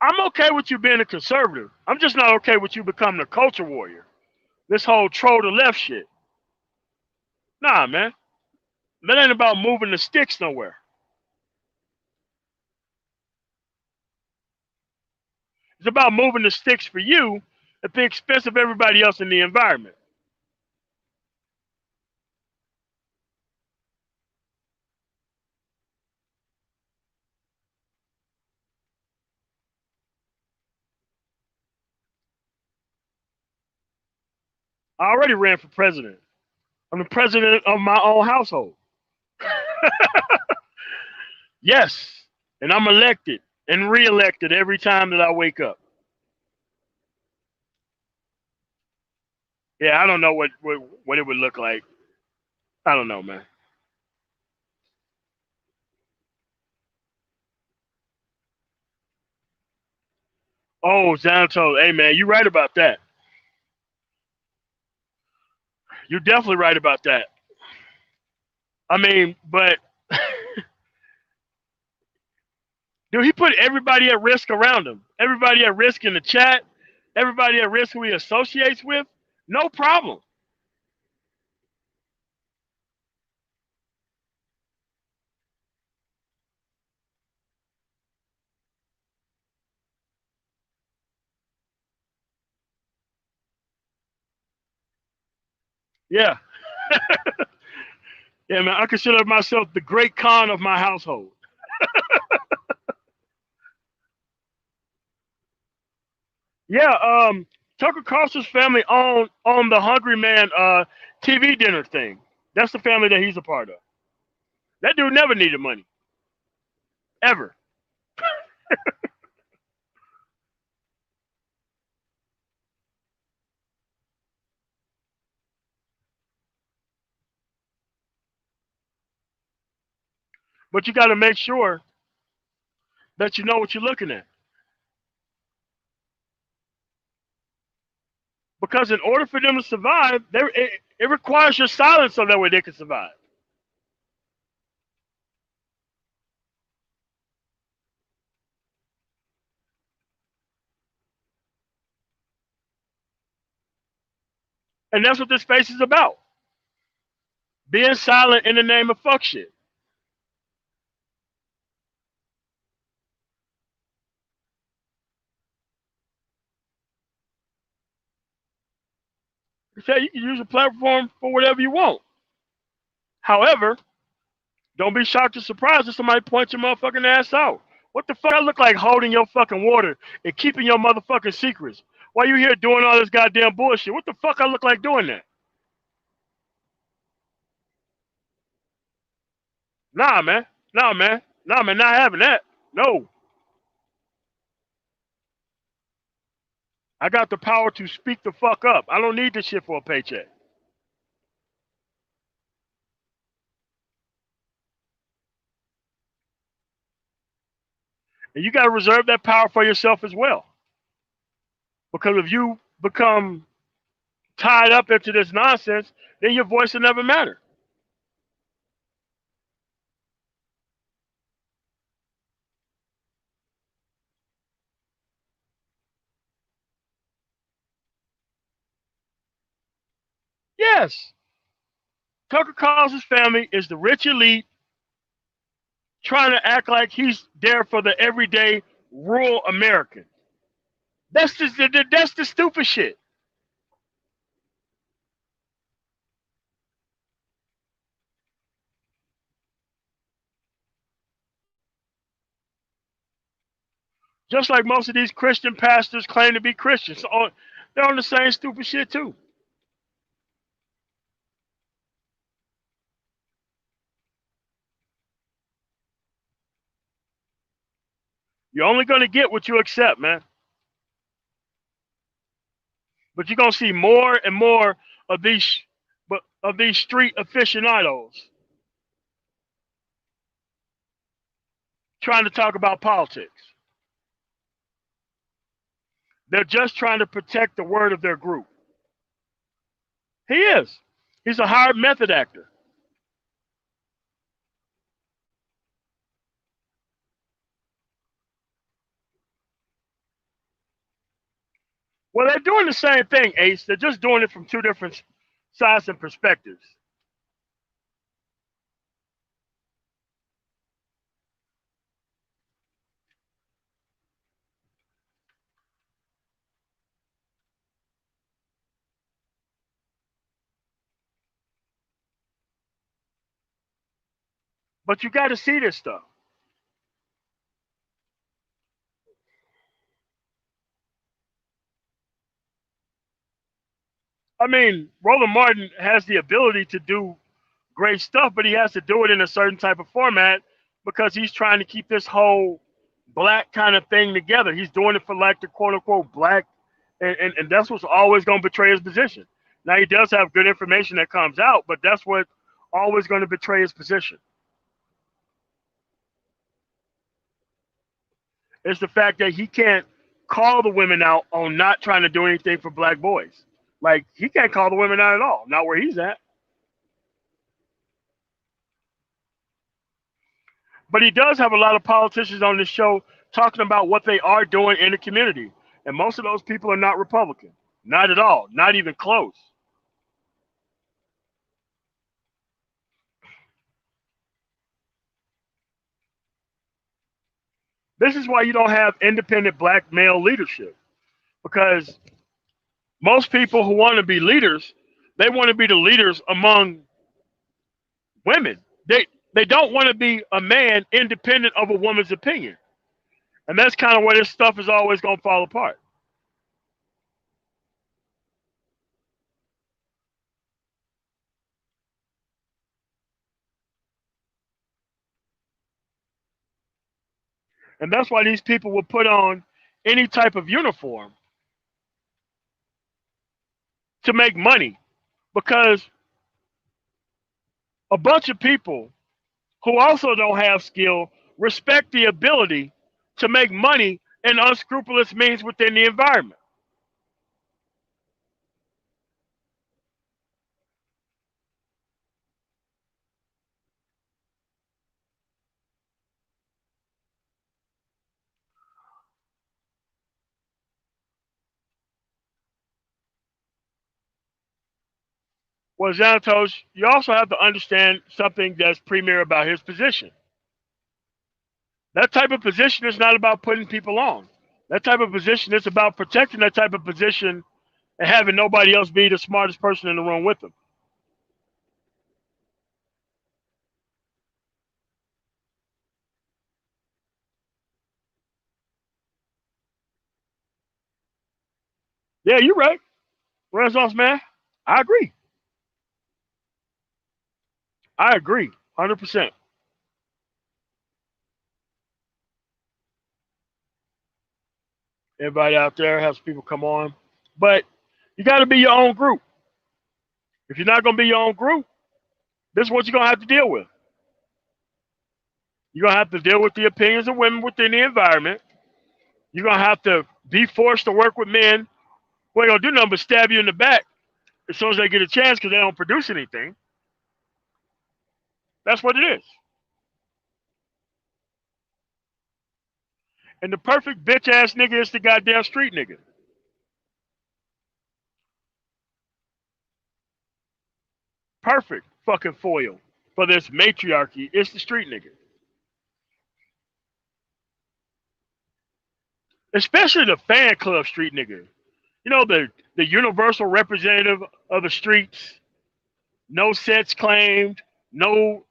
S1: I'm okay with you being a conservative. I'm just not okay with you becoming a culture warrior. This whole troll to left shit. Nah, man. That ain't about moving the sticks nowhere. It's about moving the sticks for you at the expense of everybody else in the environment. I already ran for president. I'm the president of my own household. Yes, and I'm elected and reelected every time that I wake up. Yeah, I don't know what it would look like. I don't know, man. Oh, Xanto, hey man, you right about that. You're definitely right about that. I mean, but dude, he put everybody at risk around him. Everybody at risk in the chat. Everybody at risk who he associates with. No problem. Yeah, yeah, man. I consider myself the great Khan of my household. Yeah, Tucker Carlson's family own the Hungry Man TV dinner thing. That's the family that he's a part of. That dude never needed money ever. But you got to make sure that you know what you're looking at, because in order for them to survive, it requires your silence so that way they can survive. And that's what this space is about: being silent in the name of fuck shit. You can use a platform for whatever you want. However, don't be shocked or surprised if somebody points your motherfucking ass out. What the fuck I look like holding your fucking water and keeping your motherfucking secrets while you here doing all this goddamn bullshit? What the fuck I look like doing that? Nah, man. Nah, man. Nah, man. Not having that. No. I got the power to speak the fuck up. I don't need this shit for a paycheck. And you got to reserve that power for yourself as well. Because if you become tied up into this nonsense, then your voice will never matter. Yes. Tucker Carlson's family is the rich elite trying to act like he's there for the everyday rural American. That's the stupid shit. Just like most of these Christian pastors claim to be Christians, so they're on the same stupid shit too. You're only going to get what you accept, man. But you're going to see more and more of these street aficionados trying to talk about politics. They're just trying to protect the word of their group. He is. He's a hired method actor. Well, they're doing the same thing, Ace. They're just doing it from two different sides and perspectives. But you got to see this stuff. I mean, Roland Martin has the ability to do great stuff, but he has to do it in a certain type of format because he's trying to keep this whole black kind of thing together. He's doing it for like the quote unquote black, and that's what's always going to betray his position. Now, he does have good information that comes out, but that's what always going to betray his position. It's the fact that he can't call the women out on not trying to do anything for black boys. Like, he can't call the women out at all, not where he's at. But he does have a lot of politicians on this show talking about what they are doing in the community. And most of those people are not Republican. Not at all. Not even close. This is why you don't have independent black male leadership. Because most people who want to be leaders, they want to be the leaders among women. They don't want to be a man independent of a woman's opinion. And that's kind of where this stuff is always going to fall apart. And that's why these people will put on any type of uniform to make money. Because a bunch of people who also don't have skill respect the ability to make money in unscrupulous means within the environment. Well, Xanatos, you also have to understand something that's premier about his position. That type of position is not about putting people on. That type of position is about protecting that type of position and having nobody else be the smartest person in the room with them. Yeah, you're right. Renaissance man. I agree. I agree. 100%. Everybody out there has people come on. But you got to be your own group. If you're not going to be your own group, this is what you're going to have to deal with. You're going to have to deal with the opinions of women within the environment. You're going to have to be forced to work with men who ain't going to do nothing but stab you in the back as soon as they get a chance because they don't produce anything. That's what it is. And the perfect bitch ass nigga is the goddamn street nigga. Perfect fucking foil for this matriarchy. It's the street nigga. Especially the fan club street nigga. You know, the universal representative of the streets. No sets claimed. No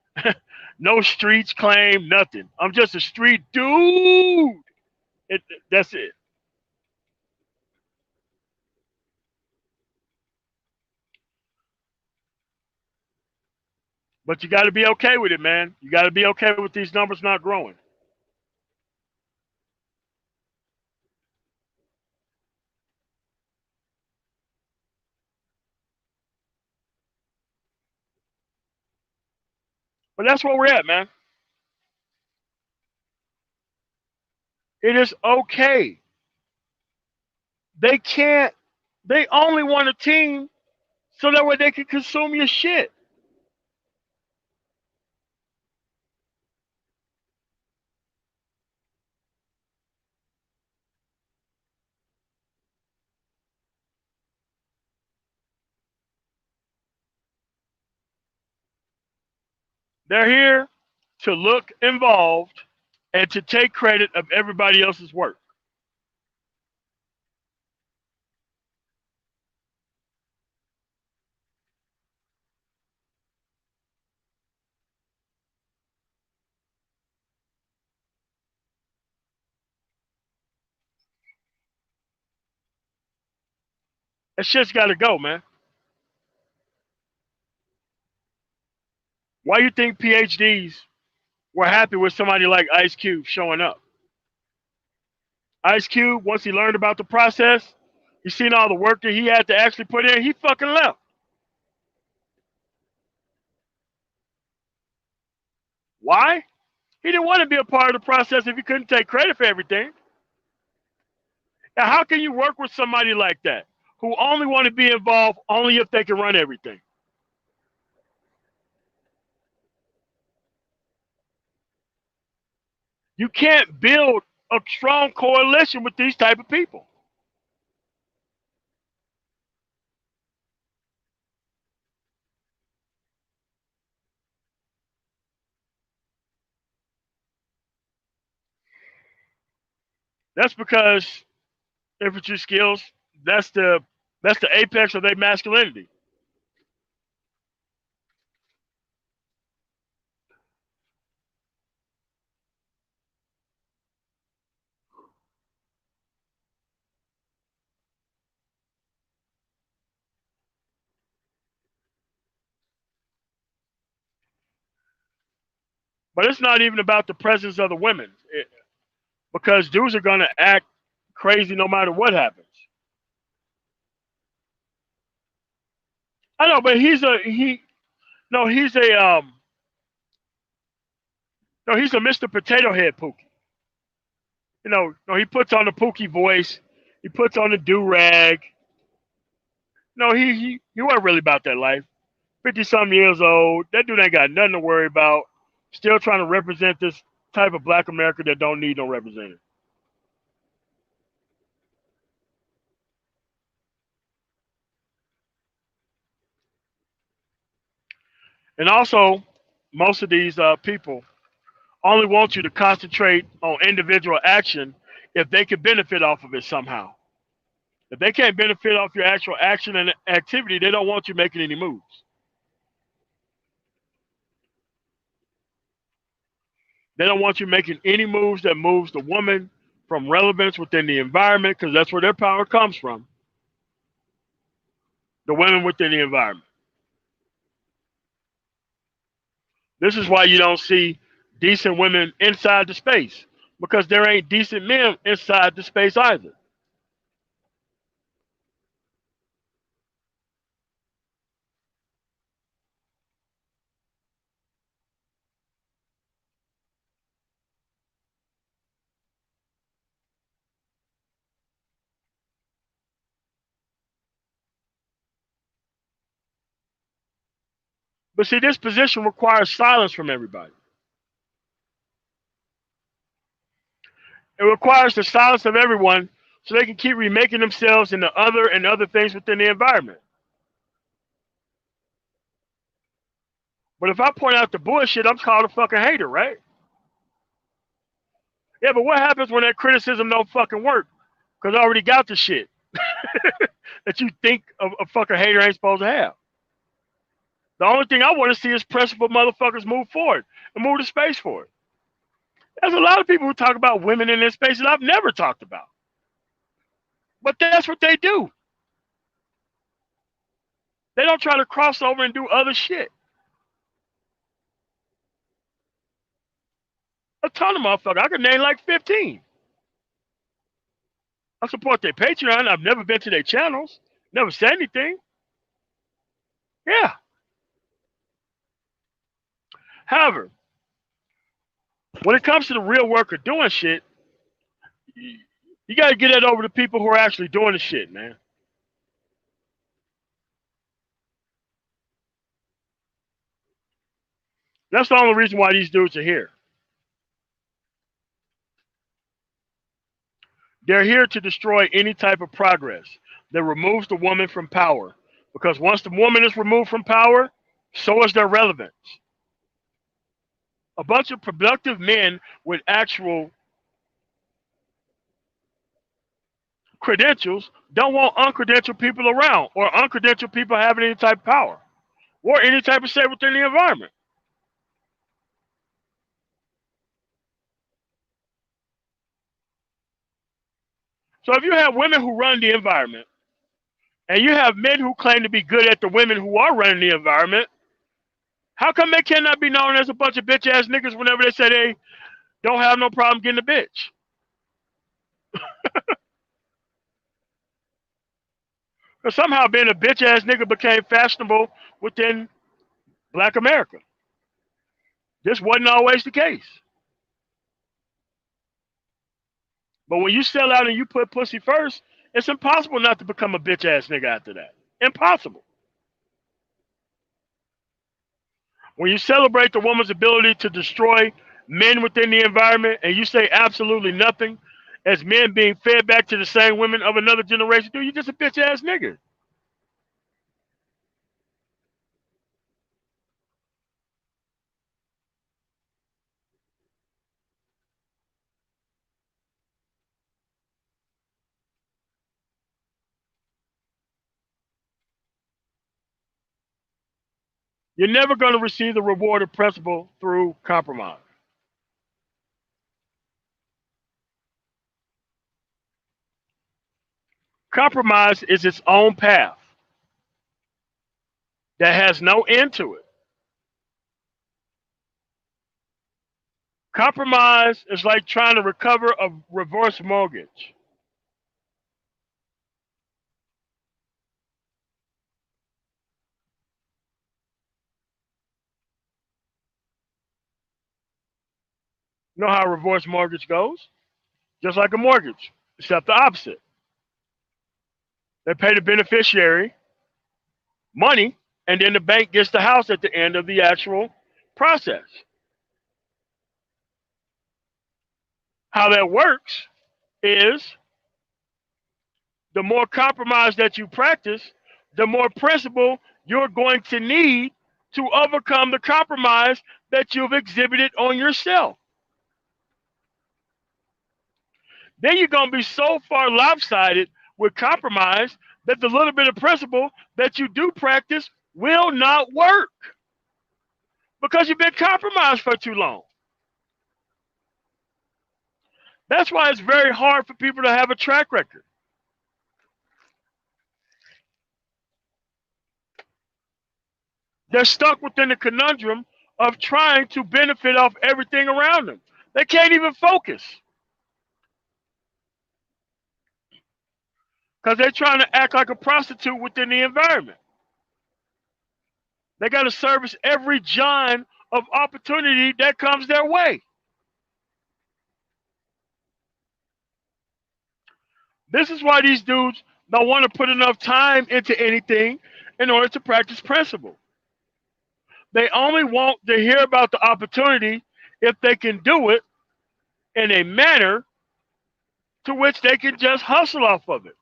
S1: no streets claimed. Nothing. I'm just a street dude. That's it. But you got to be okay with it, man. You got to be okay with these numbers not growing. But that's where we're at, man. It is okay. They can't. They only want a team so that way they can consume your shit. They're here to look involved and to take credit of everybody else's work. That shit's got to go, man. Why you think PhDs were happy with somebody like Ice Cube showing up? Ice Cube, once he learned about the process, he seen all the work that he had to actually put in, he fucking left. Why? He didn't want to be a part of the process if he couldn't take credit for everything. Now, how can you work with somebody like that who only want to be involved only if they can run everything? You can't build a strong coalition with these type of people. That's because infantry skills, that's the that's the apex of their masculinity. But it's not even about the presence of the women, because dudes are gonna act crazy no matter what happens. I know, but he no he's a no he's a Mr. Potato Head Pookie. No, he puts on the Pookie voice, he puts on the do rag. No, he wasn't really about that life. 50 some years old, that dude ain't got nothing to worry about. Still trying to represent this type of black America that don't need no representative. And also, most of these people only want you to concentrate on individual action if they can benefit off of it somehow. If they can't benefit off your actual action and activity, they don't want you making any moves. They don't want you making any moves that moves the woman from relevance within the environment, because that's where their power comes from. The women within the environment. This is why you don't see decent women inside the space, because there ain't decent men inside the space either. But see, this position requires silence from everybody. It requires the silence of everyone so they can keep remaking themselves into other things within the environment. But if I point out the bullshit, I'm called a fucking hater, right? Yeah, but what happens when that criticism don't fucking work? Because I already got the shit that you think a fucking hater ain't supposed to have. The only thing I want to see is principled motherfuckers move forward and move the space forward. There's a lot of people who talk about women in this space that I've never talked about. But that's what they do. They don't try to cross over and do other shit. A ton of motherfuckers. I could name like 15. I support their Patreon. I've never been to their channels. Never said anything. Yeah. However, when it comes to the real work of doing shit, you got to get that over to people who are actually doing the shit, man. That's the only reason why these dudes are here. They're here to destroy any type of progress that removes the woman from power. Because once the woman is removed from power, so is their relevance. A bunch of productive men with actual credentials don't want uncredentialed people around, or uncredentialed people having any type of power or any type of say within the environment. So if you have women who run the environment And you have men who claim to be good at the women who are running the environment. How come they cannot be known as a bunch of bitch ass niggas whenever they say they don't have no problem getting a bitch? Because somehow being a bitch ass nigga became fashionable within black America. This wasn't always the case. But when you sell out and you put pussy first, it's impossible not to become a bitch ass nigga after that. Impossible. When you celebrate the woman's ability to destroy men within the environment and you say absolutely nothing as men being fed back to the same women of another generation, dude, you're just a bitch ass nigga. You're never going to receive the reward of principle through compromise. Compromise is its own path that has no end to it. Compromise is like trying to recover a reverse mortgage. You know how a reverse mortgage goes? Just like a mortgage, except the opposite. They pay the beneficiary money, and then the bank gets the house at the end of the actual process. How that works is the more compromise that you practice, the more principle you're going to need to overcome the compromise that you've exhibited on yourself. Then you're going to be so far lopsided with compromise that the little bit of principle that you do practice will not work because you've been compromised for too long. That's why it's very hard for people to have a track record. They're stuck within the conundrum of trying to benefit off everything around them. They can't even focus because they're trying to act like a prostitute within the environment. They got to service every John of opportunity that comes their way. This is why these dudes don't want to put enough time into anything in order to practice principle. They only want to hear about the opportunity if they can do it in a manner to which they can just hustle off of it.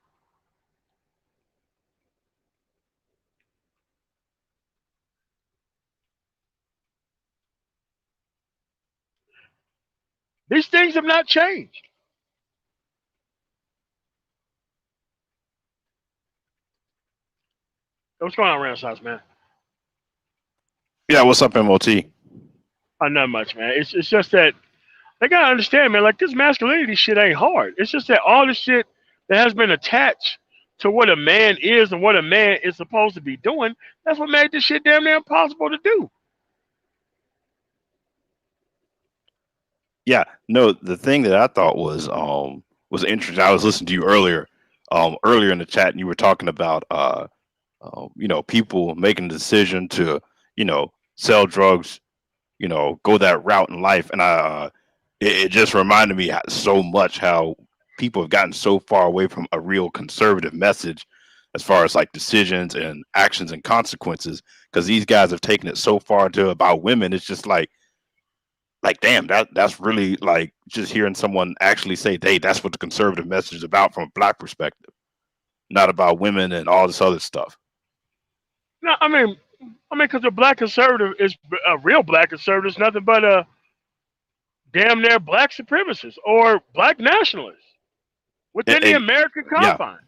S1: These things have not changed. What's going on, Renaissance, man?
S2: Yeah, what's up, MOT?
S1: Not much, man. It's just that they gotta understand, man. Like this masculinity shit ain't hard. It's just that all the shit that has been attached to what a man is and what a man is supposed to be doing, that's what made this shit damn near impossible to do.
S2: Yeah, no, the thing that I thought was interesting. I was listening to you earlier in the chat, and you were talking about people making the decision to sell drugs, go that route in life, and it just reminded me so much how people have gotten so far away from a real conservative message as far as like decisions and actions and consequences, because these guys have taken it so far to about women. It's just like damn, that's really like just hearing someone actually say, hey, that's what the conservative message is about from a black perspective, not about women and all this other stuff.
S1: No, because a black conservative is a real black conservative is nothing but a damn near black supremacist or black nationalist within the American
S2: Yeah,
S1: confines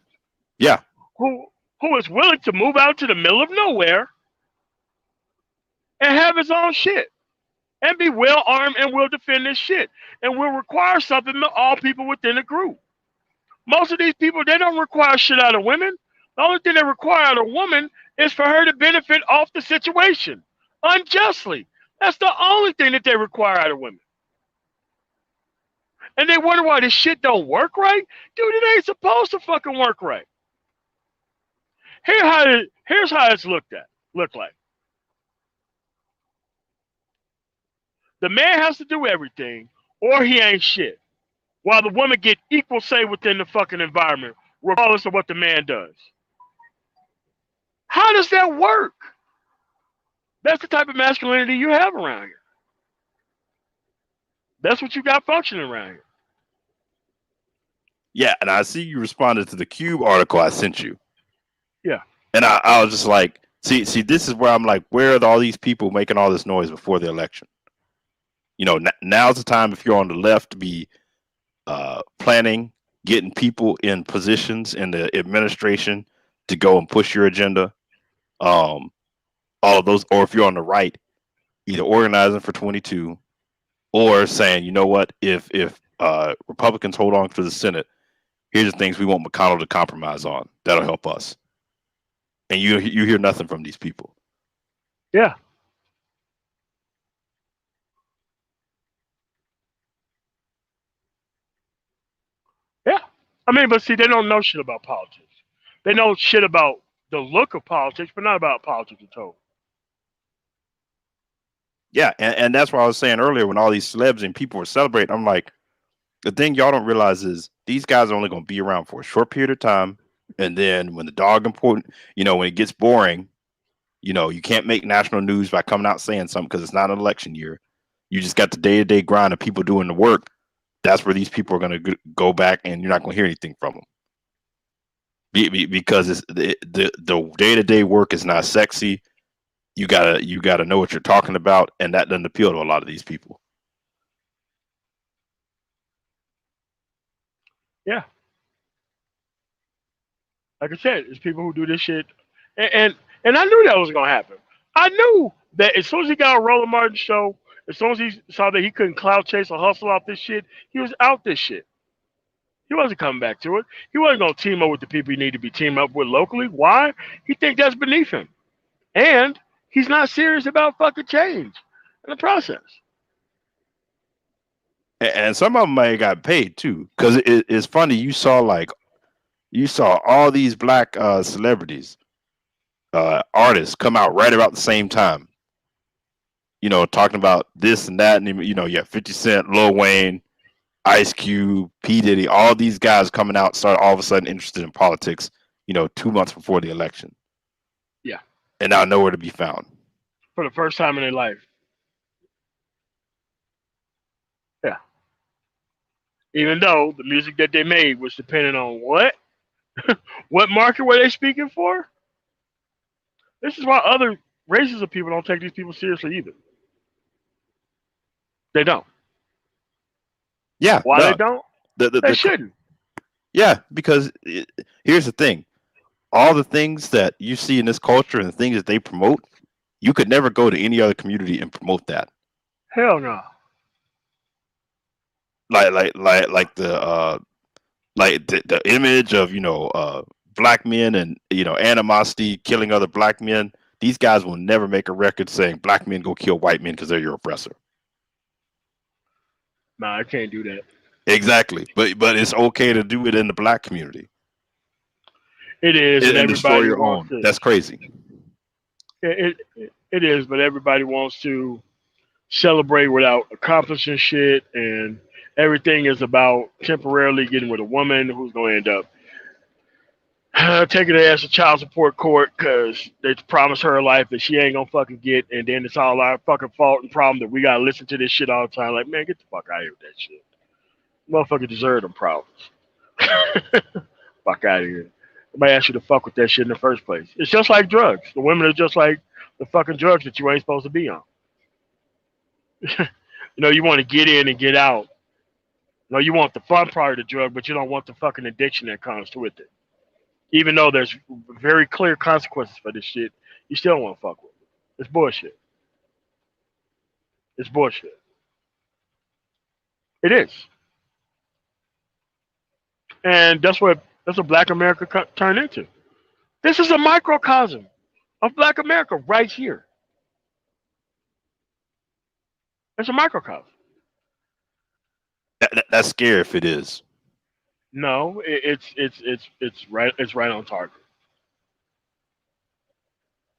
S2: yeah,
S1: who who is willing to move out to the middle of nowhere and have his own shit and be well armed and will defend this shit and will require something to all people within the group. Most of these people, they don't require shit out of women. The only thing they require of a woman is for her to benefit off the situation unjustly. That's the only thing that they require out of women. And they wonder why this shit don't work right? Dude, it ain't supposed to fucking work right. Here's how it's look like. The man has to do everything, or he ain't shit. While the woman get equal say within the fucking environment, regardless of what the man does. How does that work? That's the type of masculinity you have around here. That's what you got functioning around here.
S2: Yeah, and I see you responded to the Cube article I sent you.
S1: Yeah.
S2: And I was just like, see, this is where I'm like, where are all these people making all this noise before the election? Now's the time if you're on the left to be planning, getting people in positions in the administration to go and push your agenda. All of those, or if you're on the right, either organizing for 22 or saying, you know what, if Republicans hold on to the Senate, here's the things we want McConnell to compromise on. That'll help us. And you hear nothing from these people.
S1: Yeah. Yeah. I mean, but see, they don't know shit about politics. They know shit about the look of politics, but not about politics at all.
S2: Yeah, and that's what I was saying earlier when all these celebs and people were celebrating. I'm like, the thing y'all don't realize is these guys are only going to be around for a short period of time, and then when the dog important, when it gets boring, you can't make national news by coming out saying something because it's not an election year. You just got the day-to-day grind of people doing the work. That's where these people are going to go back, and you're not going to hear anything from them because it's the day-to-day work is not sexy. You gotta know what you're talking about, and that doesn't appeal to a lot of these people.
S1: Yeah. Like I said, it's people who do this shit, and and I knew that was gonna happen. I knew that as soon as he got on Roland Martin's show, as soon as he saw that he couldn't cloud chase or hustle off this shit, he was out this shit. He wasn't coming back to it. He wasn't gonna team up with the people he need to be teamed up with locally. Why? He think that's beneath him, and he's not serious about fucking change in the process.
S2: And some of them may have got paid too, because it's funny. You saw all these black celebrities, artists come out right about the same time. Talking about this and that, and you have 50 Cent, Lil Wayne, Ice Cube, P Diddy, all these guys coming out, start all of a sudden interested in politics. 2 months before the election,
S1: Yeah,
S2: and now nowhere to be found.
S1: for the first time in their life. Yeah, even though the music that they made was dependent on what market were they speaking for? This is why other races of people don't take these people seriously either. They don't.
S2: Yeah,
S1: Why they
S2: no,
S1: don't? They
S2: the
S1: shouldn't.
S2: yeah, because here's the thing: all the things that you see in this culture and the things that they promote, you could never go to any other community and promote that.
S1: Hell no.
S2: Like the image of black men and animosity, killing other black men. These guys will never make a record saying black men go kill white men because they're your oppressor.
S1: Nah, I can't do that.
S2: Exactly, but it's okay to do it in the black community
S1: It is, and
S2: and destroy
S1: everybody
S2: your
S1: wants
S2: own.
S1: to.
S2: That's crazy.
S1: It is, but everybody wants to celebrate without accomplishing shit, and everything is about temporarily getting with a woman who's going to end up taking her ass to child support court because they promised her a life that she ain't gonna fucking get, and then it's all our fucking fault and problem that we gotta listen to this shit all the time. Like, man, get the fuck out of here with that shit. Motherfucker deserve them problems. Fuck out of here. Nobody asked you to fuck with that shit in the first place. It's just like drugs. The women are just like the fucking drugs that you ain't supposed to be on. You want to get in and get out. You want the fun part of the drug, but you don't want the fucking addiction that comes with it. Even though there's very clear consequences for this shit, you still want to fuck with it. It's bullshit. It's bullshit. It is, and that's what Black America turned into. This is a microcosm of Black America right here. It's a microcosm.
S2: That's scary if it is.
S1: No, it's right on target.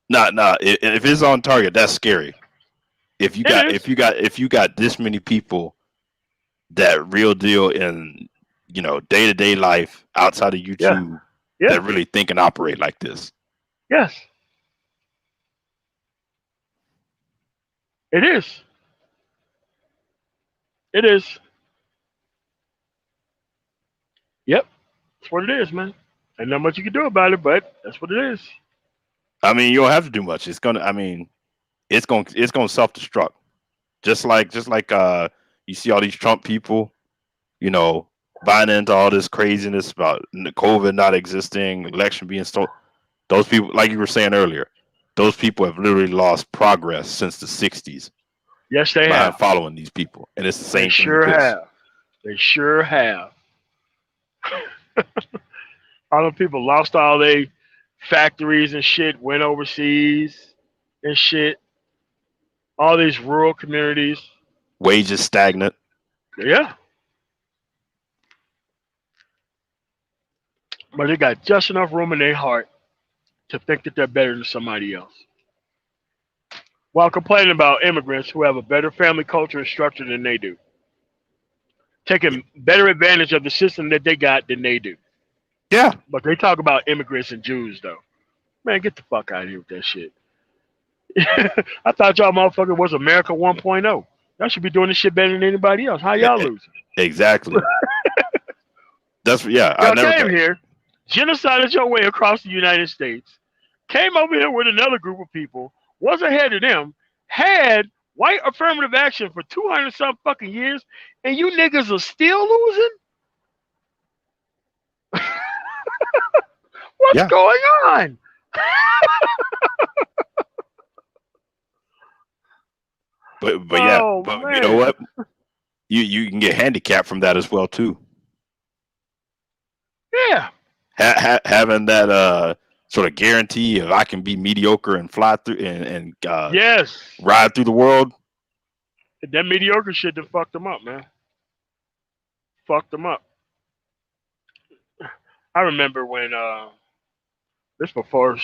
S2: Not if it's on target, that's scary. If you
S1: It
S2: got
S1: is.
S2: this many people that real deal in day to day life outside of
S1: Yeah.
S2: YouTube
S1: Yeah.
S2: that really think and operate like this.
S1: Yes. It is. It is. Yep. That's what it is, man. Ain't not much you can do about it, but that's what it is.
S2: I mean, you don't have to do much. It's gonna self destruct. Just like you see all these Trump people, you know, buying into all this craziness about COVID not existing, election being stolen. Those people, like you were saying earlier, those people have literally lost progress since the '60s
S1: Yes, they
S2: behind
S1: have.
S2: following these people, and it's the
S1: They
S2: same thing with
S1: sure
S2: this.
S1: have. They sure have. All the people lost all their factories and shit, went overseas and shit. All these rural communities.
S2: Wages stagnant.
S1: Yeah. But they got just enough room in their heart to think that they're better than somebody else. While complaining about immigrants who have a better family culture and structure than they do. Taking better advantage of the system that they got than they do.
S2: Yeah,
S1: But they talk about immigrants and Jews, though. Man, get the fuck out of here with that shit. I thought y'all motherfucker was America 1.0. Y'all should be doing this shit better than anybody else. How
S2: e-
S1: y'all
S2: e-
S1: losing?
S2: exactly. Yeah. I
S1: Y'all
S2: never
S1: came
S2: got.
S1: here, genocided your way across the United States, came over here with another group of people, was ahead of them, had white affirmative action for 200 some fucking years, and you niggas are still losing? What's
S2: Yeah,
S1: going on?
S2: but yeah,
S1: Oh
S2: but you know
S1: man.
S2: what? You can get handicapped from that as well too.
S1: Yeah.
S2: Having that sort of guarantee of I can be mediocre and fly through and
S1: Yes.
S2: ride through the world.
S1: That mediocre shit that fucked them up, man. Fucked them up. I remember when this before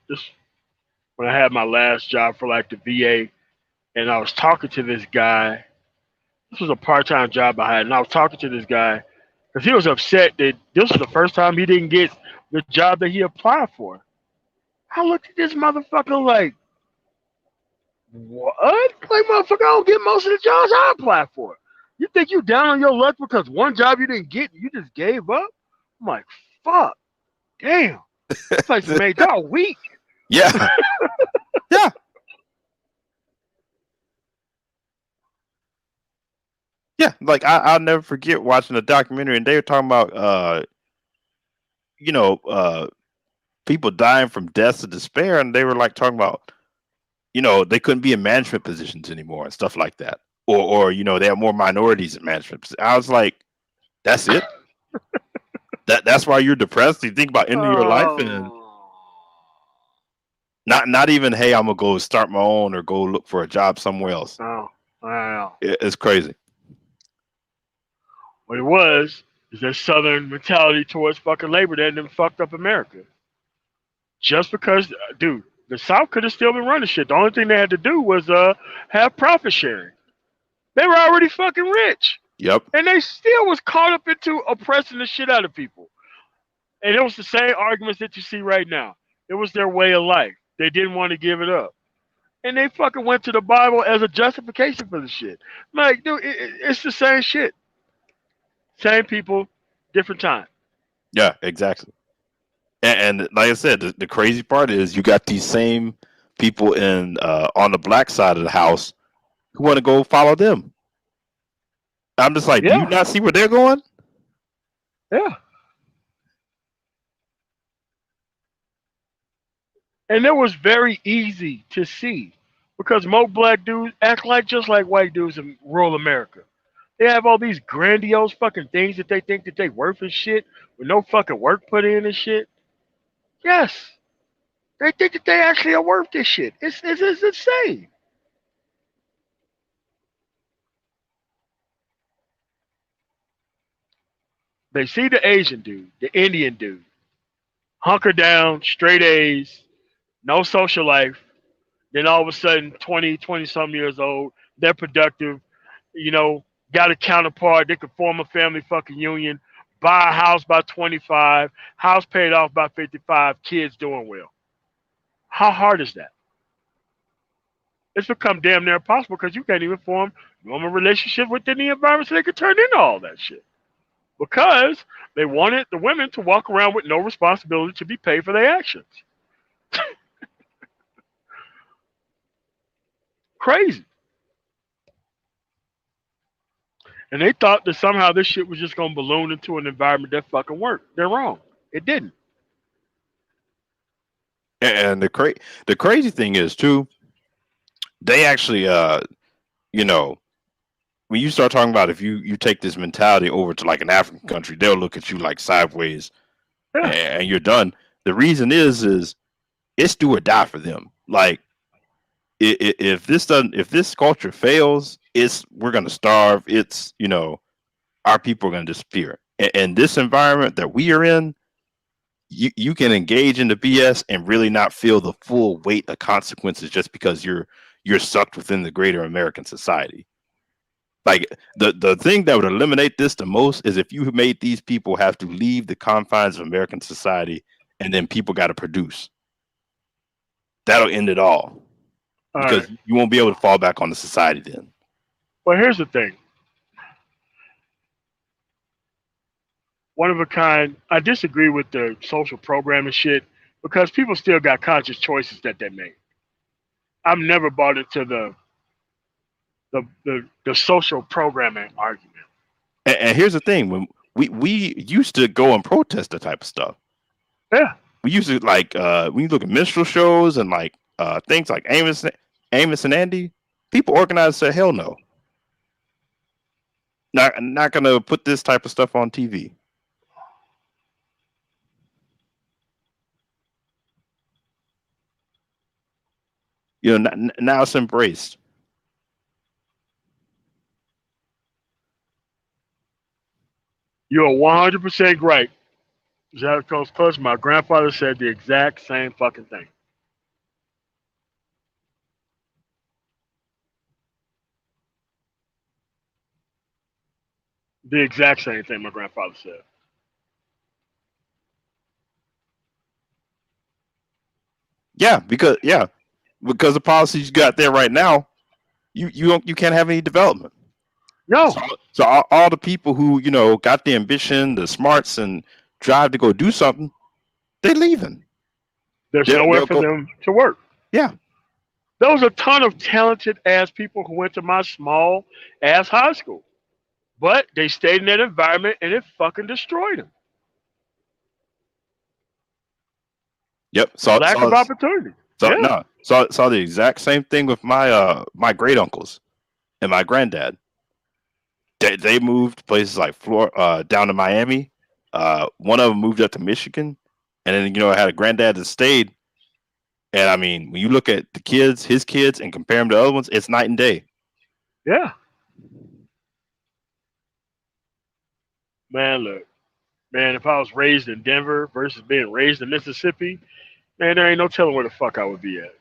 S1: this when I had my last job for like the VA, and I was talking to this guy. This was a part-time job I had, and I was talking to this guy because he was upset that this was the first time he didn't get the job that he applied for. I looked at this motherfucker like, what? Like, motherfucker, I don't get most of the jobs I apply for. You think you down on your luck because one job you didn't get, and you just gave up? I'm like, fuck, damn, this place made y'all weak.
S2: Yeah, yeah, yeah. Like I'll never forget watching a documentary and they were talking about you know people dying from deaths of despair, and they were like talking about they couldn't be in management positions anymore and stuff like that, or they have more minorities in management. I was like, that's it. That's why you're depressed. You think about ending your life and
S1: Oh,
S2: not even hey, I'm gonna go start my own or go look for a job somewhere else.
S1: oh, wow.
S2: It's crazy.
S1: What it was is that Southern mentality towards fucking labor that then fucked up America. Just because, dude, the South could have still been running shit. The only thing they had to do was have profit sharing. They were already fucking rich,
S2: Yep.
S1: and they still was caught up into oppressing the shit out of people. And it was the same arguments that you see right now. It was their way of life. They didn't want to give it up. And they fucking went to the Bible as a justification for the shit. Like, dude, it's the same shit. Same people, different time.
S2: Yeah. Exactly. And like I said, the crazy part is you got these same people in on the black side of the house who want to go follow them. I'm just like, do you
S1: Yeah,
S2: not see where they're going?
S1: yeah. And it was very easy to see because most black dudes act like just like white dudes in rural America. They have all these grandiose fucking things that they think that they worth and shit with no fucking work put in and shit. Yes. They think that they actually are worth this shit. It's insane. They see the Asian dude, the Indian dude, hunker down, straight A's, no social life. Then all of a sudden, 20 some years old, they're productive, you know, got a counterpart, they could form a family fucking union, buy a house by 25, house paid off by 55, kids doing well. How hard is that? It's become damn near impossible because you can't even form normal relationship within the environment so they could turn into all that shit. Because they wanted the women to walk around with no responsibility to be paid for their actions. Crazy. And they thought that somehow this shit was just gonna balloon into an environment that fucking worked. They're wrong. It didn't.
S2: And the crazy thing is too, they actually you know, when you start talking about if you take this mentality over to like an African country, they'll look at you like sideways
S1: Yeah.
S2: and you're done. The reason is it's do or die for them. Like if this doesn't, if this culture fails, it's we're gonna starve. It's our people are gonna disappear. And this environment that we are in, you can engage in the BS and really not feel the full weight of consequences just because you're sucked within the greater American society. Like the thing that would eliminate this the most is if you made these people have to leave the confines of American society and then people got to produce. That'll end it all
S1: All right.
S2: because you won't be able to fall back on the society then.
S1: Well, here's the thing. One of a kind. I disagree with the social programming shit because people still got conscious choices that they make. I've never bought into the social programming argument.
S2: And here's the thing: when we used to go and protest the type of stuff.
S1: Yeah.
S2: We used to like when you look at minstrel shows and like things like Amos and Andy. People organized said, "Hell no, not gonna put this type of stuff on TV." Now it's embraced.
S1: You're 100% right. Jericho's Plus, my grandfather said the exact same fucking thing. The exact same thing my grandfather said.
S2: Because the policies you got there right now, you can't have any development. So,
S1: No,
S2: so all the people who got the ambition, the smarts, and drive to go do something, they're leaving.
S1: there's nowhere
S2: They'll
S1: for
S2: go.
S1: them to work.
S2: Yeah.
S1: There was a ton of talented ass people who went to my small ass high school, but they stayed in that environment and it fucking destroyed them.
S2: Yep.
S1: Lack of opportunity. Yeah,
S2: Saw the exact same thing with my great uncles and my granddad. They moved places like Florida, down to Miami. One of them moved up to Michigan, and then I had a granddad that stayed. And I mean, when you look at the kids, his kids, and compare them to other ones, it's night and day.
S1: yeah. Man, look, man, if I was raised in Denver versus being raised in Mississippi, man, there ain't no telling where the fuck I would be at.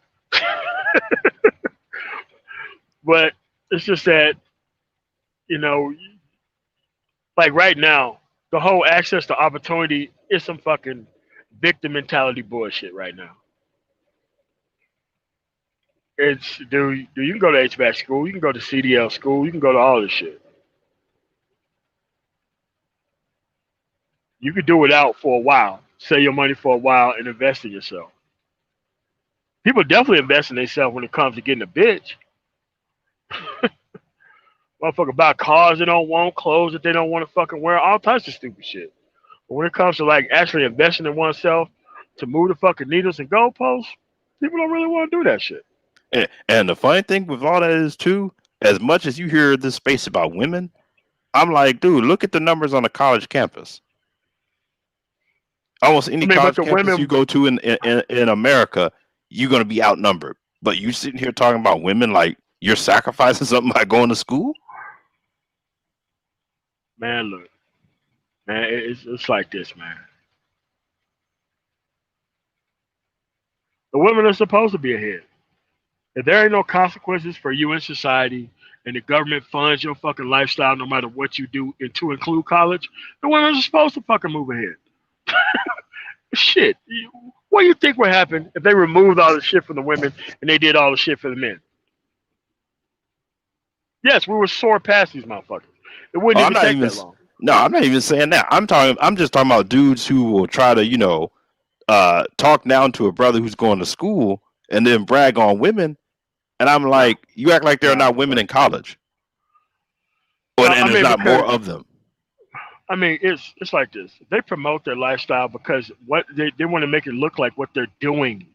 S1: But it's just that, you know, like right now, the whole access to opportunity is some fucking victim mentality bullshit right now. It's you can go to HVAC school, you can go to CDL school, you can go to all this shit. You could do it out for a while, save your money for a while, and invest in yourself. People definitely invest in themselves when it comes to getting a bitch. Motherfucker buy cars they don't want, clothes that they don't want to fucking wear, all types of stupid shit. But when it comes to like actually investing in oneself to move the fucking needles and goalposts, people don't really want to do that shit.
S2: And the funny thing with all that is too, as much as you hear this space about women, I'm like, dude, look at the numbers on a college campus. Almost any
S1: I mean, but
S2: college
S1: the
S2: campus you
S1: women,
S2: go to in America, you're gonna be outnumbered. But you sitting here talking about women like you're sacrificing something by going to school?
S1: man, look, man, it's like this, man. The women are supposed to be ahead. If there ain't no consequences for you in society, and the government funds your fucking lifestyle no matter what you do, and to include college, the women are supposed to fucking move ahead. Shit. What do you think would happen if they removed all the shit from the women and they did all the shit for the men? Yes, we would soar past these motherfuckers. It
S2: Oh,
S1: wouldn't
S2: I'm
S1: even
S2: not
S1: take
S2: even.
S1: that long.
S2: No, I'm not even saying that. I'm just talking about dudes who will try to, talk down to a brother who's going to school and then brag on women. And I'm
S1: No,
S2: like, you act like there are
S1: no,
S2: not women
S1: but
S2: in college,
S1: no.
S2: and
S1: I
S2: there's
S1: mean,
S2: not more
S1: because
S2: of them.
S1: I mean, it's like this. They promote their lifestyle because what they want to make it look like what they're doing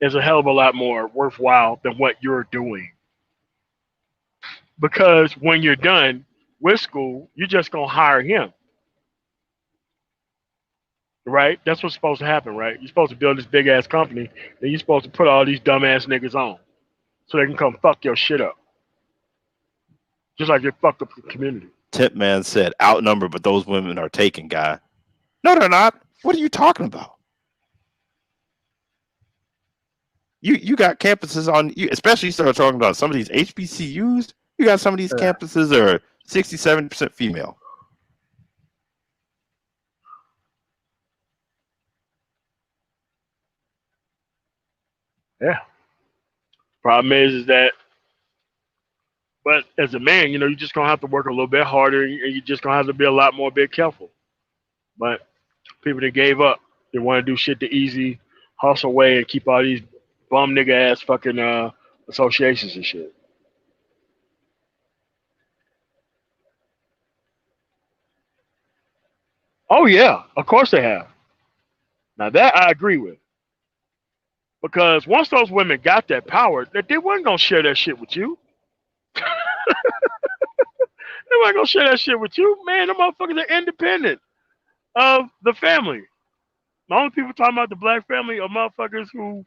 S1: is a hell of a lot more worthwhile than what you're doing. Because when you're done with school, you're just gonna hire him, right? That's what's supposed to happen, right? You're supposed to build this big ass company, then you're supposed to put all these dumbass niggas on so they can come fuck your shit up, just like they fucked up the community.
S2: Tip man said outnumbered, but those women are taken, guy. No, they're not. What are you talking about? You got campuses on you, especially you start talking about some of these HBCUs. You got some of these
S1: Yeah,
S2: campuses that are 60-70% female.
S1: yeah. Problem is that, but as a man, you're just gonna have to work a little bit harder, and you're just gonna have to be a lot more bit careful. But people that gave up, they want to do shit the easy, hustle way, and keep all these bum nigga ass fucking associations and shit. Oh yeah, of course they have. Now that I agree with, because once those women got that power, they weren't gonna share that shit with you. They weren't gonna share that shit with you, man. The motherfuckers are independent of the family. The only people talking about the black family are motherfuckers who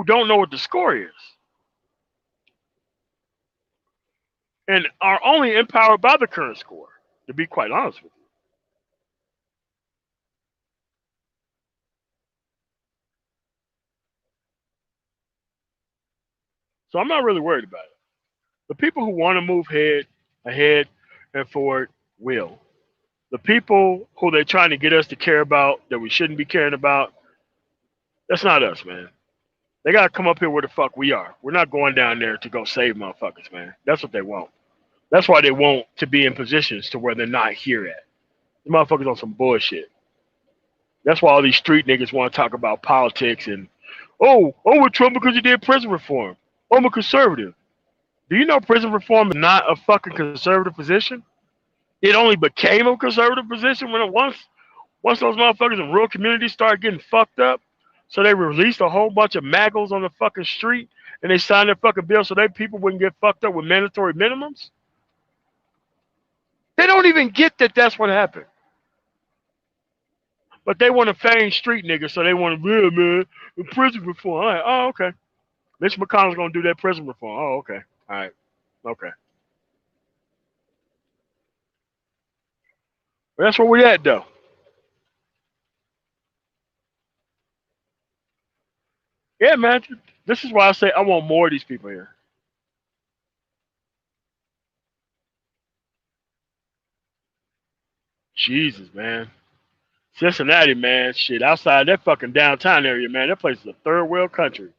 S1: don't know what the score is and are only empowered by the current score. To be quite honest with you, so I'm not really worried about it. The people who want to move ahead, and forward will. The people who they're trying to get us to care about that we shouldn't be caring about, that's not us, man. They gotta come up here where the fuck we are. We're not going down there to go save motherfuckers, man. That's what they want. That's why they want to be in positions to where they're not here at. The motherfuckers on some bullshit. That's why all these street niggas want to talk about politics and with Trump because he did prison reform. I'm a conservative. Do you know prison reform is not a fucking conservative position? It only became a conservative position when it once those motherfuckers in rural communities started getting fucked up. So they released a whole bunch of maggots on the fucking street and they signed their fucking bill so they people wouldn't get fucked up with mandatory minimums. They don't even get that that's what happened. But they want to feign street niggas, so they want to, yeah, man, the prison reform. All right, oh, okay. Mitch McConnell's going to do that prison reform. Oh, okay. All right. Okay. Well, that's where we at, though. Yeah, man. This is why I say I want more of these people here. Jesus, man. Cincinnati, man. Shit, outside that fucking downtown area, man. That place is a third world country.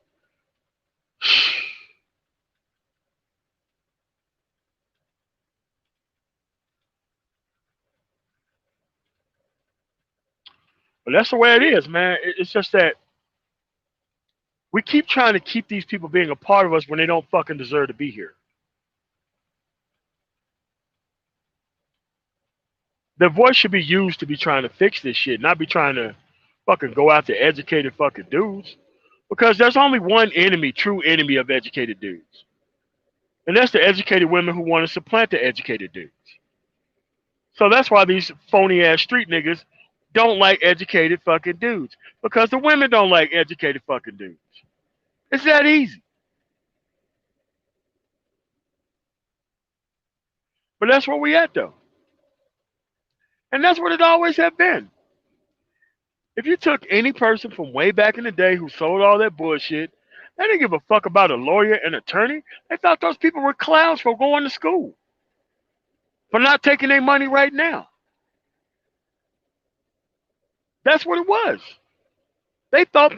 S1: But that's the way it is, man. It's just that we keep trying to keep these people being a part of us when they don't fucking deserve to be here. Their voice should be used to be trying to fix this shit, not be trying to fucking go after educated fucking dudes. Because there's only one enemy, true enemy of educated dudes. And that's the educated women who want to supplant the educated dudes. So that's why these phony ass street niggas, don't like educated fucking dudes because the women don't like educated fucking dudes. It's that easy. But that's where we at though. And that's what it always have been. If you took any person from way back in the day who sold all that bullshit, they didn't give a fuck about a lawyer and attorney. They thought those people were clowns for going to school, for not taking their money right now. That's what it was. They thought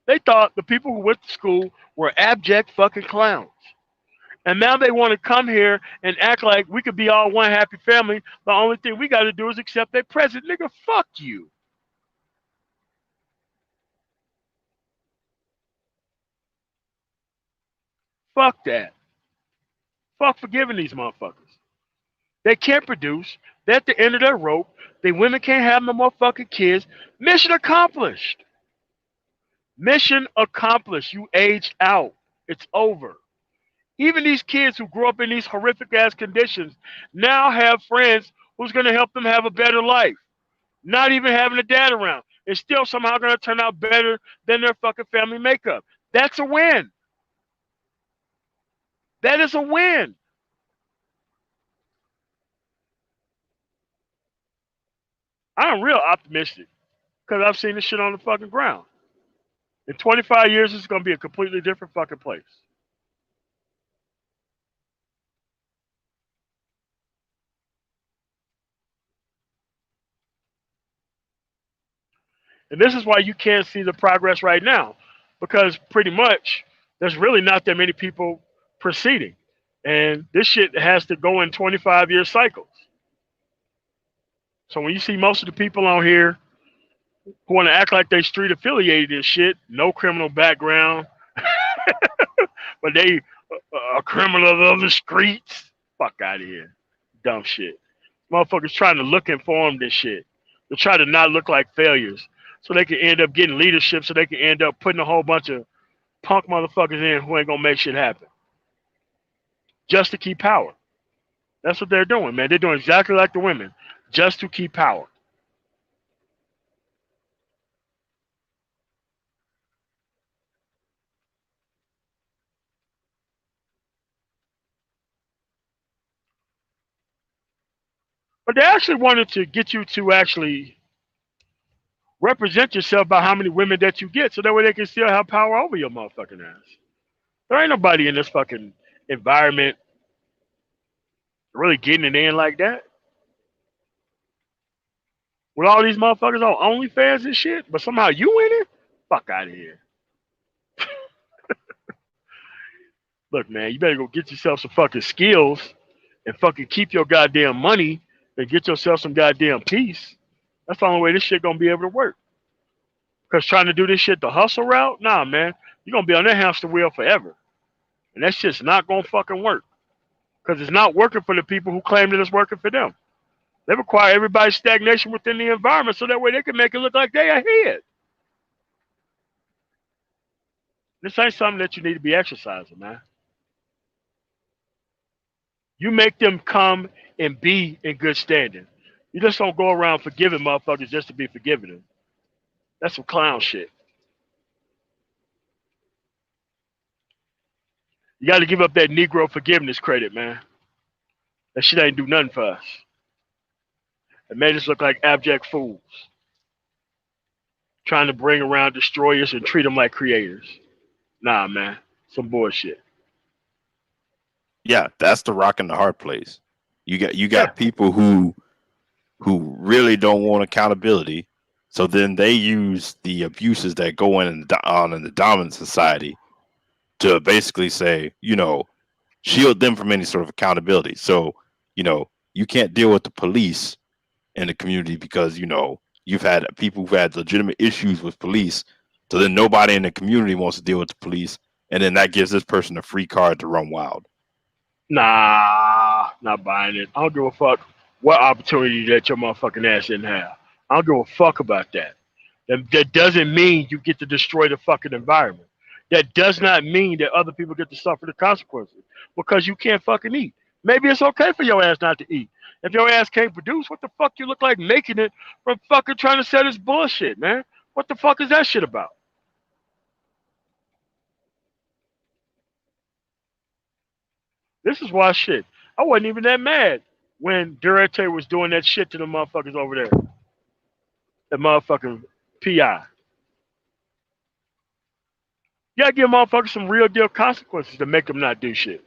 S1: they thought the people who went to school were abject fucking clowns. And now they want to come here and act like we could be all one happy family. The only thing we got to do is accept their president. Nigga, fuck you. Fuck that. Fuck forgiving these motherfuckers. They can't produce. They're at the end of their rope. The women can't have no more fucking kids. Mission accomplished. Mission accomplished. You aged out. It's over. Even these kids who grew up in these horrific ass conditions now have friends who's going to help them have a better life. Not even having a dad around. It's still somehow going to turn out better than their fucking family makeup. That's a win. That is a win. I'm real optimistic because I've seen this shit on the fucking ground. In 25 years, it's going to be a completely different fucking place. And this is why you can't see the progress right now because pretty much there's really not that many people proceeding. And this shit has to go in 25-year cycles. So when you see most of the people on here who want to act like they street affiliated and shit, no criminal background, but they a criminal of the streets, fuck out of here. Dumb shit. Motherfuckers trying to look informed and shit. They try to not look like failures. So they can end up getting leadership so they can end up putting a whole bunch of punk motherfuckers in who ain't gonna make shit happen. Just to keep power. That's what they're doing, man. They're doing exactly like the women. Just to keep power. But they actually wanted to get you to actually represent yourself by how many women that you get so that way they can still have power over your motherfucking ass. There ain't nobody in this fucking environment really getting it in like that. With all these motherfuckers on OnlyFans and shit, but somehow you in it? Fuck out of here. Look, man, you better go get yourself some fucking skills and fucking keep your goddamn money and get yourself some goddamn peace. That's the only way this shit gonna be able to work. Because trying to do this shit the hustle route, nah, man, you're gonna be on that hamster wheel forever. And that shit's not gonna fucking work. Because it's not working for the people who claim that it's working for them. They require everybody's stagnation within the environment so that way they can make it look like they ahead. This ain't something that you need to be exercising, man. You make them come and be in good standing. You just don't go around forgiving motherfuckers just to be forgiving them. That's some clown shit. You got to give up that Negro forgiveness credit, man. That shit ain't do nothing for us. It made us look like abject fools, trying to bring around destroyers and treat them like creators. Nah, man, some bullshit.
S2: Yeah, that's the rock and the hard place. You
S1: Yeah,
S2: got people who really don't want accountability, so then they use the abuses that go on in the dominant society to basically say, shield them from any sort of accountability. So, you can't deal with the police in the community because, you've had people who've had legitimate issues with police. So then nobody in the community wants to deal with the police. And then that gives this person a free card to run wild.
S1: nah, not buying it. I don't give a fuck what opportunity that your motherfucking ass didn't have. I don't give a fuck about that. That doesn't mean you get to destroy the fucking environment. That does not mean that other people get to suffer the consequences because you can't fucking eat. Maybe it's okay for your ass not to eat. If your ass can't produce, what the fuck you look like making it from fucking trying to sell this bullshit, man? What the fuck is that shit about? This is why shit. I wasn't even that mad when Durante was doing that shit to the motherfuckers over there. The motherfucking PI. You gotta give motherfuckers some real deal consequences to make them not do shit.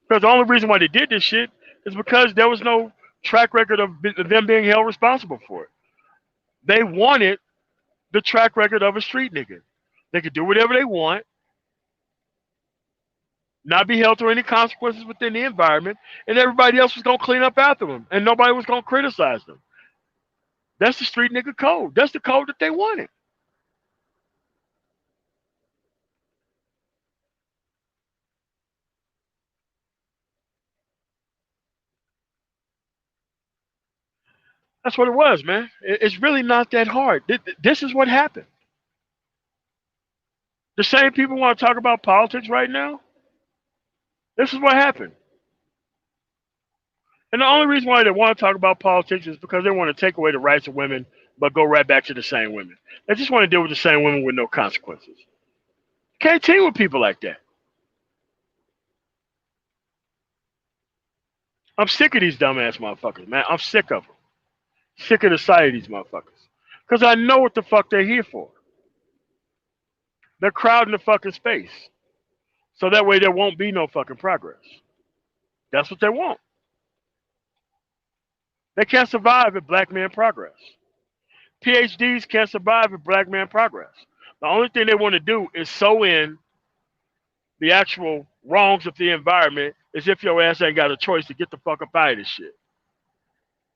S1: Because the only reason why they did this shit is because there was no track record of them being held responsible for it. They wanted the track record of a street nigga. They could do whatever they want, not be held to any consequences within the environment, and everybody else was gonna clean up after them, and nobody was gonna criticize them. That's the street nigga code. That's the code that they wanted. That's what it was, man. It's really not that hard. This is what happened. The same people want to talk about politics right now. This is what happened. And the only reason why they want to talk about politics is because they want to take away the rights of women, but go right back to the same women. They just want to deal with the same women with no consequences. Can't team with people like that. I'm sick of these dumbass motherfuckers, man. I'm sick of them. Sick of the sight of these motherfuckers. Because I know what the fuck they're here for. They're crowding the fucking space. So that way there won't be no fucking progress. That's what they want. They can't survive if black men progress. PhDs can't survive if black men progress. The only thing they want to do is sew in the actual wrongs of the environment as if your ass ain't got a choice to get the fuck up out of this shit.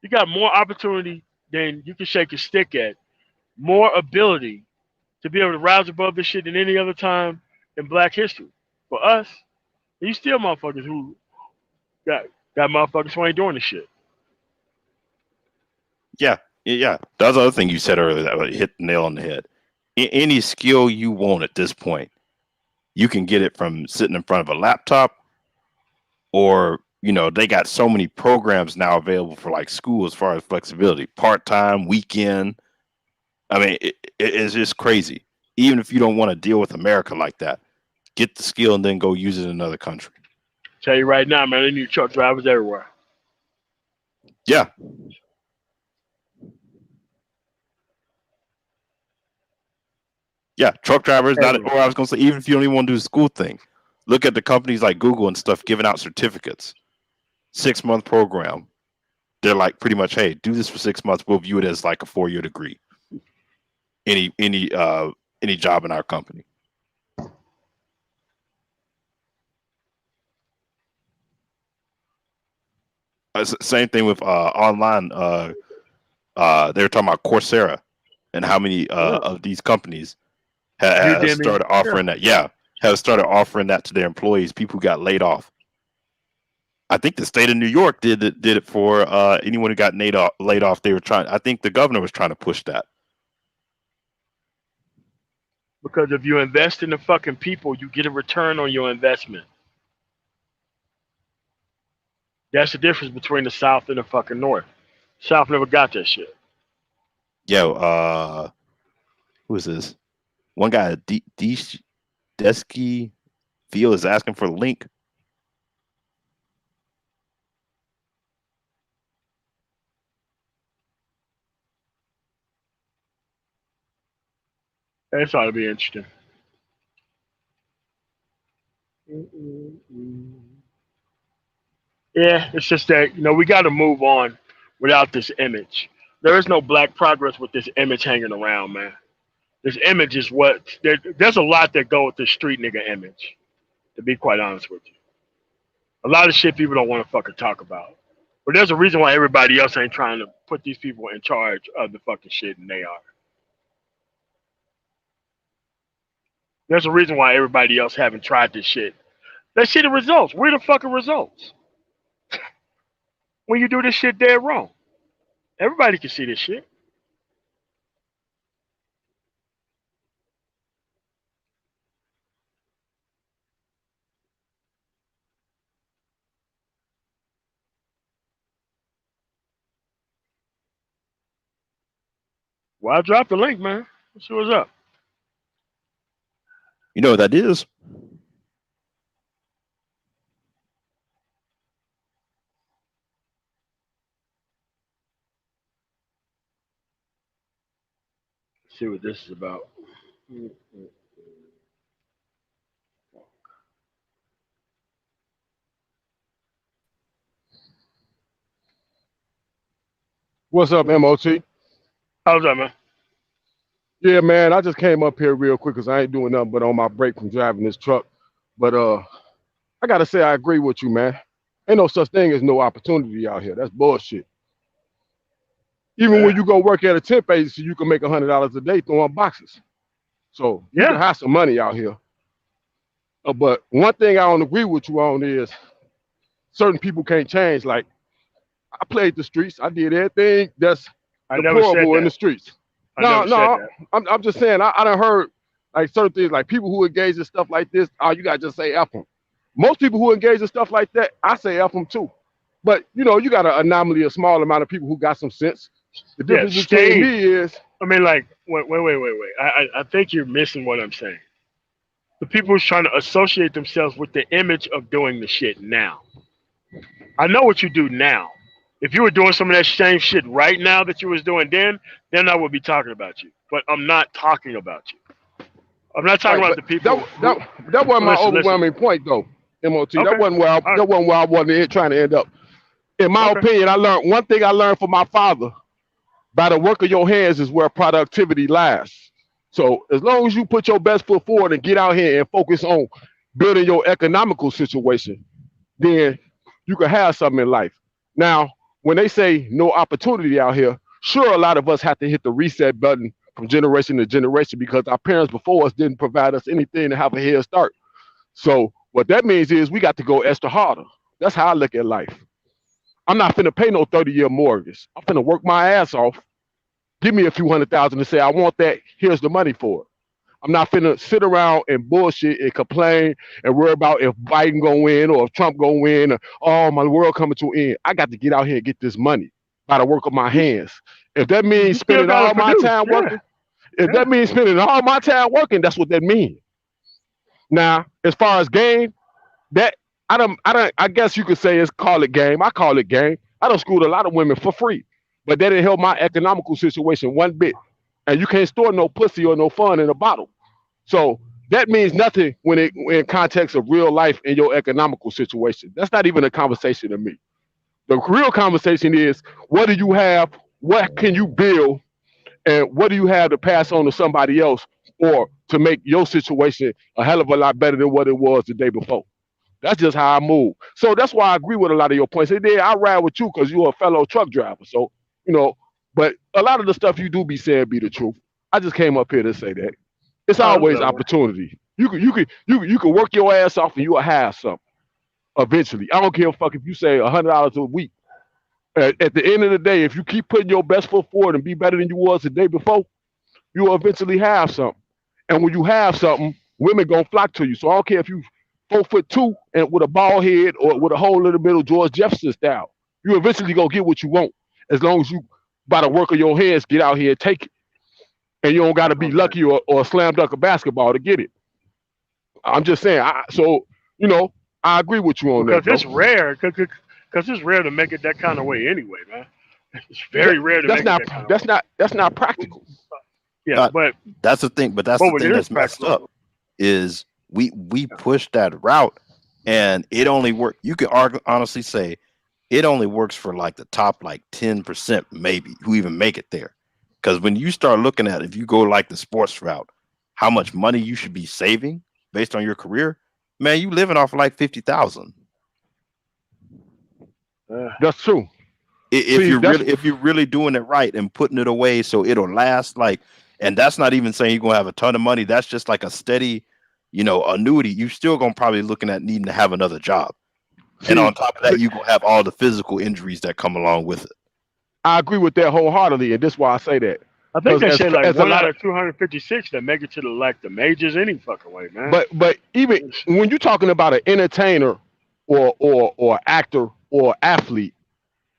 S1: You got more opportunity than you can shake a stick at, more ability to be able to rise above this shit than any other time in black history. For us, you still motherfuckers who got got motherfuckers who ain't doing this shit.
S2: Yeah, yeah. That's the other thing you said earlier that hit the nail on the head. Any skill you want at this point, you can get it from sitting in front of a laptop, or they got so many programs now available for like school as far as flexibility, part time, weekend. I mean, it's just crazy. Even if you don't want to deal with America like that, get the skill and then go use it in another country.
S1: Tell you right now, man, they need truck drivers everywhere.
S2: Yeah, yeah. Truck drivers, not. Or
S1: Everywhere.
S2: I was going to say, even if you don't even want to do the school thing, look at the companies like Google and stuff giving out certificates. 6 month program. They're like pretty much, hey, do this for 6 months. We'll view it as like a 4 year degree. Any job in our company. Same thing with online. They were talking about Coursera and how many
S1: Yeah.
S2: of these companies have
S1: Udemy.
S2: started
S1: Yeah.
S2: offering that. Yeah, have started offering that to their employees. People who got laid off. I think the state of New York did it for anyone who got laid off. They were trying. I think the governor was trying to push that.
S1: Because if you invest in the fucking people, you get a return on your investment. That's the difference between the South and the fucking North. South never got that shit.
S2: Yo, who is this? One guy, Desky Field, is asking for the link.
S1: That's ought to be interesting. Mm-mm-mm. Yeah, it's just that we got to move on without this image. There is no black progress with this image hanging around, man. This image is there's a lot that go with this street nigga image. To be quite honest with you, a lot of shit people don't want to fucking talk about. But there's a reason why everybody else ain't trying to put these people in charge of the fucking shit, and they are. There's a reason why everybody else haven't tried this shit. They see the results. We're the fucking results. When you do this shit dead wrong, everybody can see this shit. Well, I dropped the link, man. Let's see what's up.
S2: You know what that is?
S1: See what this is about.
S3: What's up, MOT?
S1: How's that, man?
S3: Yeah, man, I just came up here real quick because I ain't doing nothing but on my break from driving this truck. But I gotta say I agree with you, man. Ain't no such thing as no opportunity out here. That's bullshit. Even when
S1: Yeah.
S3: you go work at a temp agency, you can make $100 a day throwing boxes. So you can
S1: Yeah.
S3: have some money out here. But one thing I don't agree with you on is certain people can't change. Like I played the streets. I did everything that's
S1: I never said
S3: deplorable in the
S1: that.
S3: streets.
S1: I
S3: No,
S1: never said
S3: no,
S1: that.
S3: I'm just saying I done heard like certain things like people who engage in stuff like this. Oh, you gotta just say F them. Most people who engage in stuff like that, I say F them too. But you got an anomaly, a small amount of people who got some sense. The
S1: Yeah.
S3: difference between
S1: Stay.
S3: me is
S1: I mean, like, wait. I think you're missing what I'm saying. The people who's trying to associate themselves with the image of doing the shit now. I know what you do now. If you were doing some of that same shit right now that you was doing then I would be talking about you. But I'm not talking about you. I'm not talking
S3: right,
S1: about
S3: but
S1: the people who.
S3: that wasn't my
S1: Listen.
S3: overwhelming point though. MOT,
S1: Okay. All right.
S3: that wasn't where I wanted trying to end up. In my
S1: Okay.
S3: opinion, I learned one thing I learned from my father. By the work of your hands is where productivity lies. So as long as you put your best foot forward and get out here and focus on building your economical situation, then you can have something in life. Now, when they say no opportunity out here, sure, a lot of us have to hit the reset button from generation to generation because our parents before us didn't provide us anything to have a head start. So what that means is we got to go extra harder. That's how I look at life. I'm not finna pay no 30-year mortgage. I'm finna work my ass off. Give me a few 100,000 and say, I want that. Here's the money for it. I'm not finna sit around and bullshit and complain and worry about if Biden gonna win or if Trump gonna win or oh my world coming to an end. I got to get out here and get this money by the work of my
S1: You,
S3: hands. If that means
S1: you still
S3: spending
S1: gotta
S3: all my
S1: produce.
S3: time
S1: Yeah.
S3: working, if
S1: Yeah.
S3: that means spending all my time working, that's what that means. Now, as far as game, that I guess you could say it's call it game. I call it game. I don't schooled a lot of women for free, but that didn't help my economical situation one bit. And you can't store no pussy or no fun in a bottle. So that means nothing when it in context of real life in your economical situation. That's not even a conversation to me. The real conversation is what do you have, what can you build, and what do you have to pass on to somebody else or to make your situation a hell of a lot better than what it was the day before. That's just how I move. So that's why I agree with a lot of your points. And then I ride with you because you're a fellow truck driver. So, you know, but a lot of the stuff you do be saying be the truth. I just came up here to say that. It's
S1: Oh,
S3: always
S1: whatever.
S3: opportunity. You can work your ass off and you'll have something eventually. I don't give a fuck if you say $100 a week. At the end of the day, if you keep putting your best foot forward and be better than you was the day before, you'll eventually have something. And when you have something, women gonna flock to you. So I don't care if you 4'2" and with a bald head or with a hole in the middle, George Jefferson style. You eventually gonna get what you want as long as you, by the work of your hands, get out here and take it. And you don't got to be
S1: Okay.
S3: lucky or slam dunk a basketball to get it. I'm just saying. So you know, I agree with you on
S1: Because
S3: that, bro.
S1: it's rare. Because it's rare to make it that kind of way anyway, man. It's
S3: That,
S1: very rare to
S3: that's
S1: make it
S3: not
S1: that kind of
S3: that's
S1: way.
S3: not that's not practical.
S1: Yeah,
S2: Uh,
S1: but
S2: that's the thing, but that's the
S1: what
S2: thing
S1: it is
S2: that's messed
S1: practical.
S2: up is we push that route, and it only work. You can honestly say it only works for like the top like 10% maybe who even make it there. Because when you start looking at if you go like the sports route, how much money you should be saving based on your career, man, you living off like 50,000.
S1: Uh,
S3: That's true.
S2: If
S3: See,
S2: you're
S3: that's
S2: really doing it right and putting it away so it'll last, like, and that's not even saying you're gonna have a ton of money. That's just like a steady, annuity. You still gonna probably looking at needing to have another job, and
S3: see,
S2: on top of that, you gonna have all the physical injuries that come along with it.
S3: I agree with that wholeheartedly, and this is why I say that.
S1: I think
S3: Because
S1: they say like
S3: as a
S1: one
S3: lot
S1: out
S3: of
S1: of 256 that make it to the majors any fucking way, man.
S3: but even
S1: It's-
S3: when you're talking about an entertainer or actor or athlete,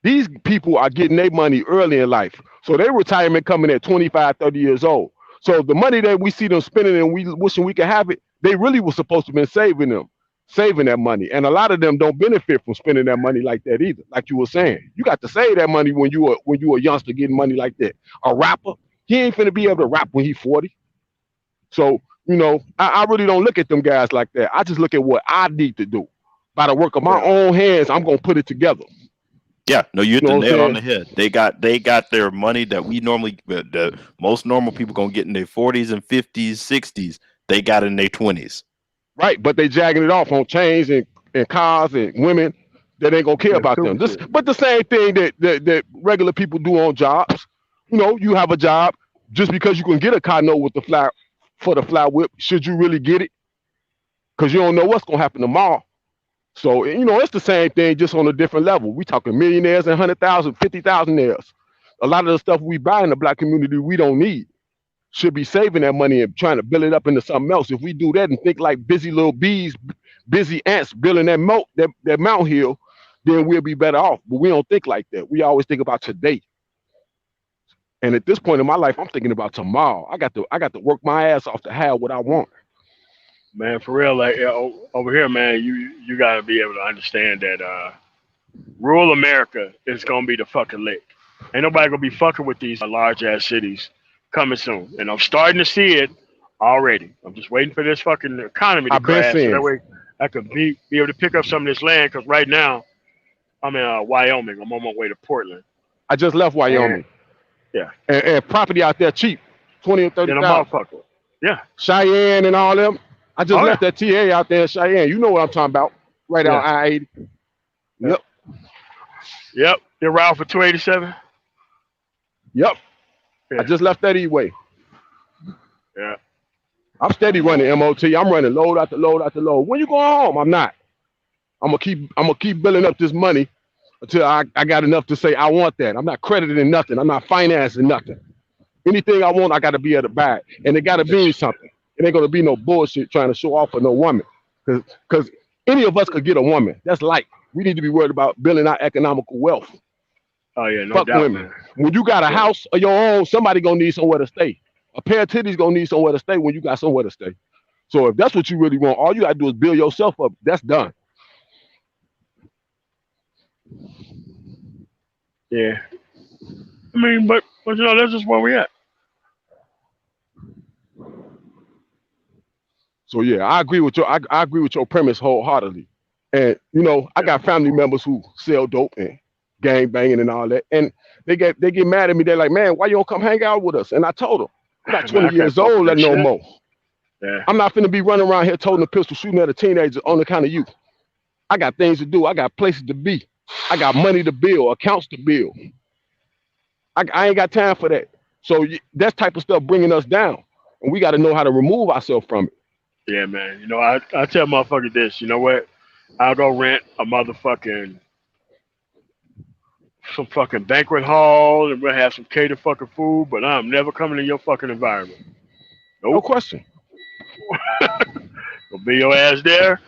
S3: These people are getting their money early in life. So their retirement coming at 25, 30 years old. So the money that we see them spending and we wishing we could have it, they really were supposed to have been saving that money. And a lot of them don't benefit from spending that money like that either. Like you were saying, you got to save that money when you were a youngster getting money like that. A rapper, he ain't finna be able to rap when he's 40. So, I really don't look at them guys like that. I just look at what I need to do. By the work of my
S1: Yeah.
S3: own hands, I'm gonna put it together.
S2: Yeah, no, you hit
S3: You
S2: the
S3: know what I'm
S2: nail on
S3: saying?
S2: the head. They got their money that we normally the most normal people gonna get in their 40s and 50s, 60s. They got in their 20s.
S3: Right, but they jagging it off on chains and cars and women that ain't gonna care
S1: Yeah,
S3: about them.
S1: stupid
S3: This,
S1: shit.
S3: but the same thing that regular people do on jobs. You have a job just because you can get a car note with the fly for the fly whip. Should you really get it? Because you don't know what's gonna happen tomorrow. So it's the same thing, just on a different level. We talking millionaires and 100,000, 50,000 A lot of the stuff we buy in the black community we don't need. Should be saving that money and trying to build it up into something else. If we do that and think like busy little bees, busy ants building that mount hill, then we'll be better off. But we don't think like that. We always think about today. And at this point in my life, I'm thinking about tomorrow. I got to work my ass off to have what I want.
S1: Man, for real, like over here, man, you gotta be able to understand that rural America is gonna be the fucking lick. Ain't nobody gonna be fucking with these large ass cities coming soon, and I'm starting to see it already. I'm just waiting for this fucking economy to
S3: I've been
S1: crash, so
S3: seeing
S1: that
S3: it.
S1: way I could be able to pick up some of this land. Because right now I'm in Wyoming. I'm on my way to Portland,
S3: I just left
S1: and
S3: Wyoming,
S1: yeah,
S3: and property out there cheap, 20 or
S1: then a
S3: 30,000.
S1: motherfucker. Yeah.
S3: Cheyenne and all them. I just
S1: Oh
S3: left
S1: yeah.
S3: that TA out there in Cheyenne. You know what I'm talking about? Right out
S1: Yeah.
S3: I-80.
S1: Yeah.
S3: Yep,
S1: Yep. They're around for 287.
S3: yep. I
S1: Yeah.
S3: just left that E-way.
S1: Yeah.
S3: I'm steady running MOT. I'm running load after load after load. When you going home? I'm not. I'm gonna keep building up this money until I got enough to say I want that. I'm not crediting nothing. I'm not financing nothing. Anything I want, I gotta be able to buy it. And it gotta mean something. It ain't gonna be no bullshit trying to show off for no woman. Cause any of us could get a woman. That's light. We need to be worried about building our economical wealth.
S1: Oh yeah. No
S3: Fuck
S1: doubt,
S3: women.
S1: man.
S3: When you got a
S1: Yeah.
S3: house of your own, somebody gonna need somewhere to stay. A pair of titties gonna need somewhere to stay when you got somewhere to stay. So if that's what you really want, all you gotta do is build yourself up. That's done.
S1: Yeah. I mean, but that's just where we at.
S3: So yeah, I agree with your premise wholeheartedly. And I
S1: Yeah.
S3: got family members who sell dope and gang banging and all that. And they get mad at me. They're like, man, why you don't come hang out with us? And I told them, I'm not
S1: Man,
S3: 20
S1: I can't
S3: years
S1: fuck with
S3: old
S1: that
S3: no
S1: shit.
S3: more.
S1: Yeah.
S3: I'm not finna be running around here toting a pistol, shooting at a teenager on the kind of youth. I got things to do. I got places to be. I got money to build, accounts to build. I ain't got time for that. So that type of stuff bringing us down, and we got to know how to remove ourselves from it.
S1: Yeah, man. I tell motherfuckers this. You know what? I'll go rent a motherfucking some fucking banquet hall and we'll have some catered fucking food, but I'm never coming in your fucking environment.
S3: No
S1: Nope.
S3: question.
S1: Gonna be your ass there.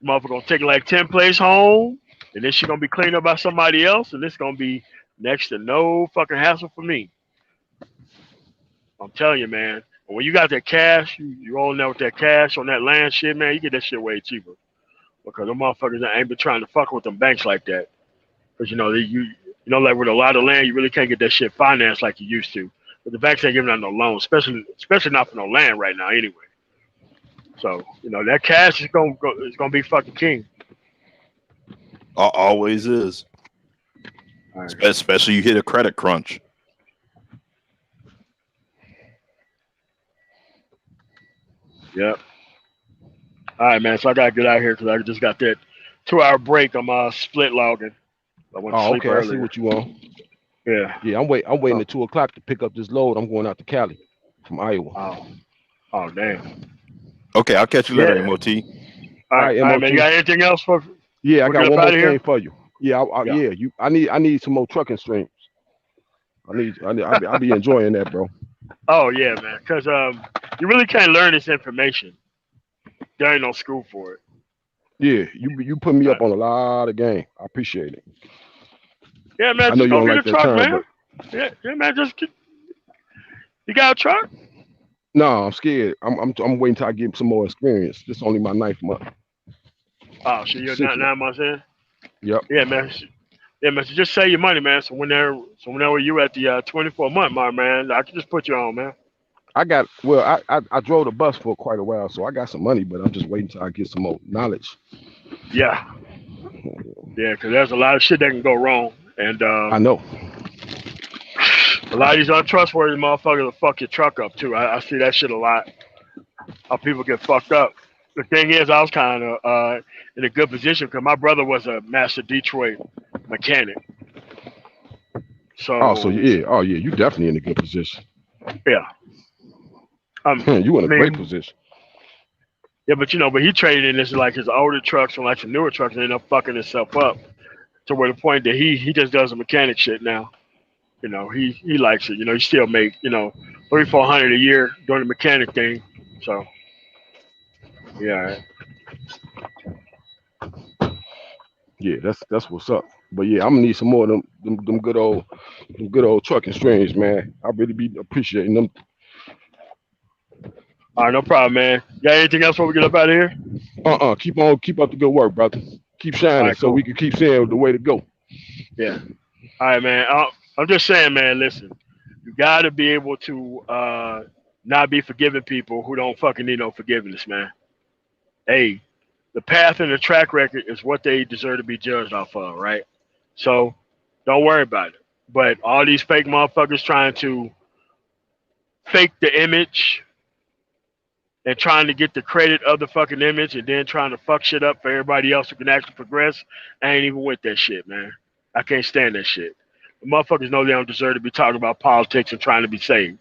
S1: Motherfucker gonna take like 10 plates home, and then she gonna be cleaned up by somebody else, and it's gonna be next to no fucking hassle for me. I'm telling you, man. And when you got that cash, you on there with that cash on that land shit, man, you get that shit way cheaper. Because them motherfuckers ain't been trying to fuck with them banks like that. Because like with a lot of land, you really can't get that shit financed like you used to. But the banks ain't giving out no loans, especially not for no land right now anyway. So that cash is gonna be fucking king.
S2: Always is.
S1: All right.
S2: Especially you hit a credit crunch.
S1: Yep. All right, man. So I gotta get out here because I just got that 2 hour break. I'm split logging. I went to
S3: Oh,
S1: sleep
S3: okay. I see
S1: earlier.
S3: what you want.
S1: Yeah.
S3: Yeah, I'm waiting
S1: Oh,
S3: at 2 o'clock to pick up this load. I'm going out to Cali from Iowa.
S1: oh, oh, damn.
S2: Okay, I'll catch you later,
S1: Yeah.
S2: MOT.
S3: All right,
S1: All right, man. You
S3: MOT.
S1: got anything else for?
S3: Yeah, I
S1: We
S3: got
S1: get up
S3: one
S1: out
S3: more
S1: of here.
S3: thing for you. Yeah,
S1: Yeah.
S3: yeah. I need some more trucking streams. I'll be enjoying that, bro.
S1: Oh yeah, man. Because you really can't learn this information. There ain't no school for it.
S3: Yeah, you put me
S1: Uh,
S3: up on a lot of game. I appreciate it.
S1: Yeah, man,
S3: I know
S1: just
S3: you
S1: go
S3: don't
S1: get
S3: like
S1: a
S3: that
S1: truck,
S3: term, but
S1: man. Yeah, man, you got a truck?
S3: no, I'm scared. I'm waiting till I get some more experience. This is only my ninth month.
S1: Oh, shit, you're
S3: Six
S1: not
S3: months.
S1: 9 months in.
S3: Yep.
S1: Yeah, man. Yeah, man. So just save your money, man. So whenever you at the 24 month mark, man, I can just put you on, man.
S3: I got well. I drove the bus for quite a while, so I got some money, but I'm just waiting till I get some more knowledge.
S1: Yeah, yeah, because there's a lot of shit that can go wrong, and
S3: I know.
S1: a lot of these untrustworthy motherfuckers will fuck your truck up too. I see that shit a lot. How people get fucked up. The thing is, I was kind of in a good position because my brother was a master Detroit mechanic.
S3: Oh, so
S1: So
S3: yeah. Oh yeah. You definitely in a good position.
S1: yeah,
S3: You in
S1: I
S3: a great
S1: mean,
S3: position.
S1: yeah, but he traded in this like his older trucks and like some newer trucks and ended up fucking himself up to where the point that he just does the mechanic shit now. He likes it. He still make 300-400 a year doing the mechanic thing. So yeah,
S3: Yeah, that's what's up. But yeah, I'm gonna need some more of them good old trucking strings, man. I really be appreciating them.
S1: all right, no problem, man. Got anything else before we get up out of here?
S3: Keep up the good work, brother. Keep
S1: All
S3: shining
S1: right,
S3: so we
S1: cool.
S3: can keep seeing the way to go.
S1: Yeah. All right, man. I'm just saying, man. Listen, you got to be able to not be forgiving people who don't fucking need no forgiveness, man. Hey, the path and the track record is what they deserve to be judged off of, right? So don't worry about it. But all these fake motherfuckers trying to fake the image and trying to get the credit of the fucking image and then trying to fuck shit up for everybody else who can actually progress, I ain't even with that shit, man. I can't stand that shit. The motherfuckers know they don't deserve to be talking about politics and trying to be saved.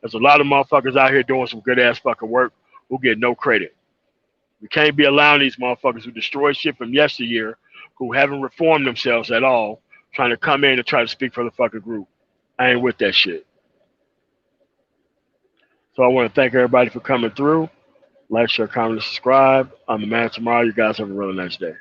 S1: There's a lot of motherfuckers out here doing some good ass fucking work who get no credit. We can't be allowing these motherfuckers who destroy shit from yesteryear, who haven't reformed themselves at all, trying to come in and try to speak for the fucking group. I ain't with that shit. So I want to thank everybody for coming through. Like, share, comment, and subscribe. I'm the man tomorrow. You guys have a really nice day.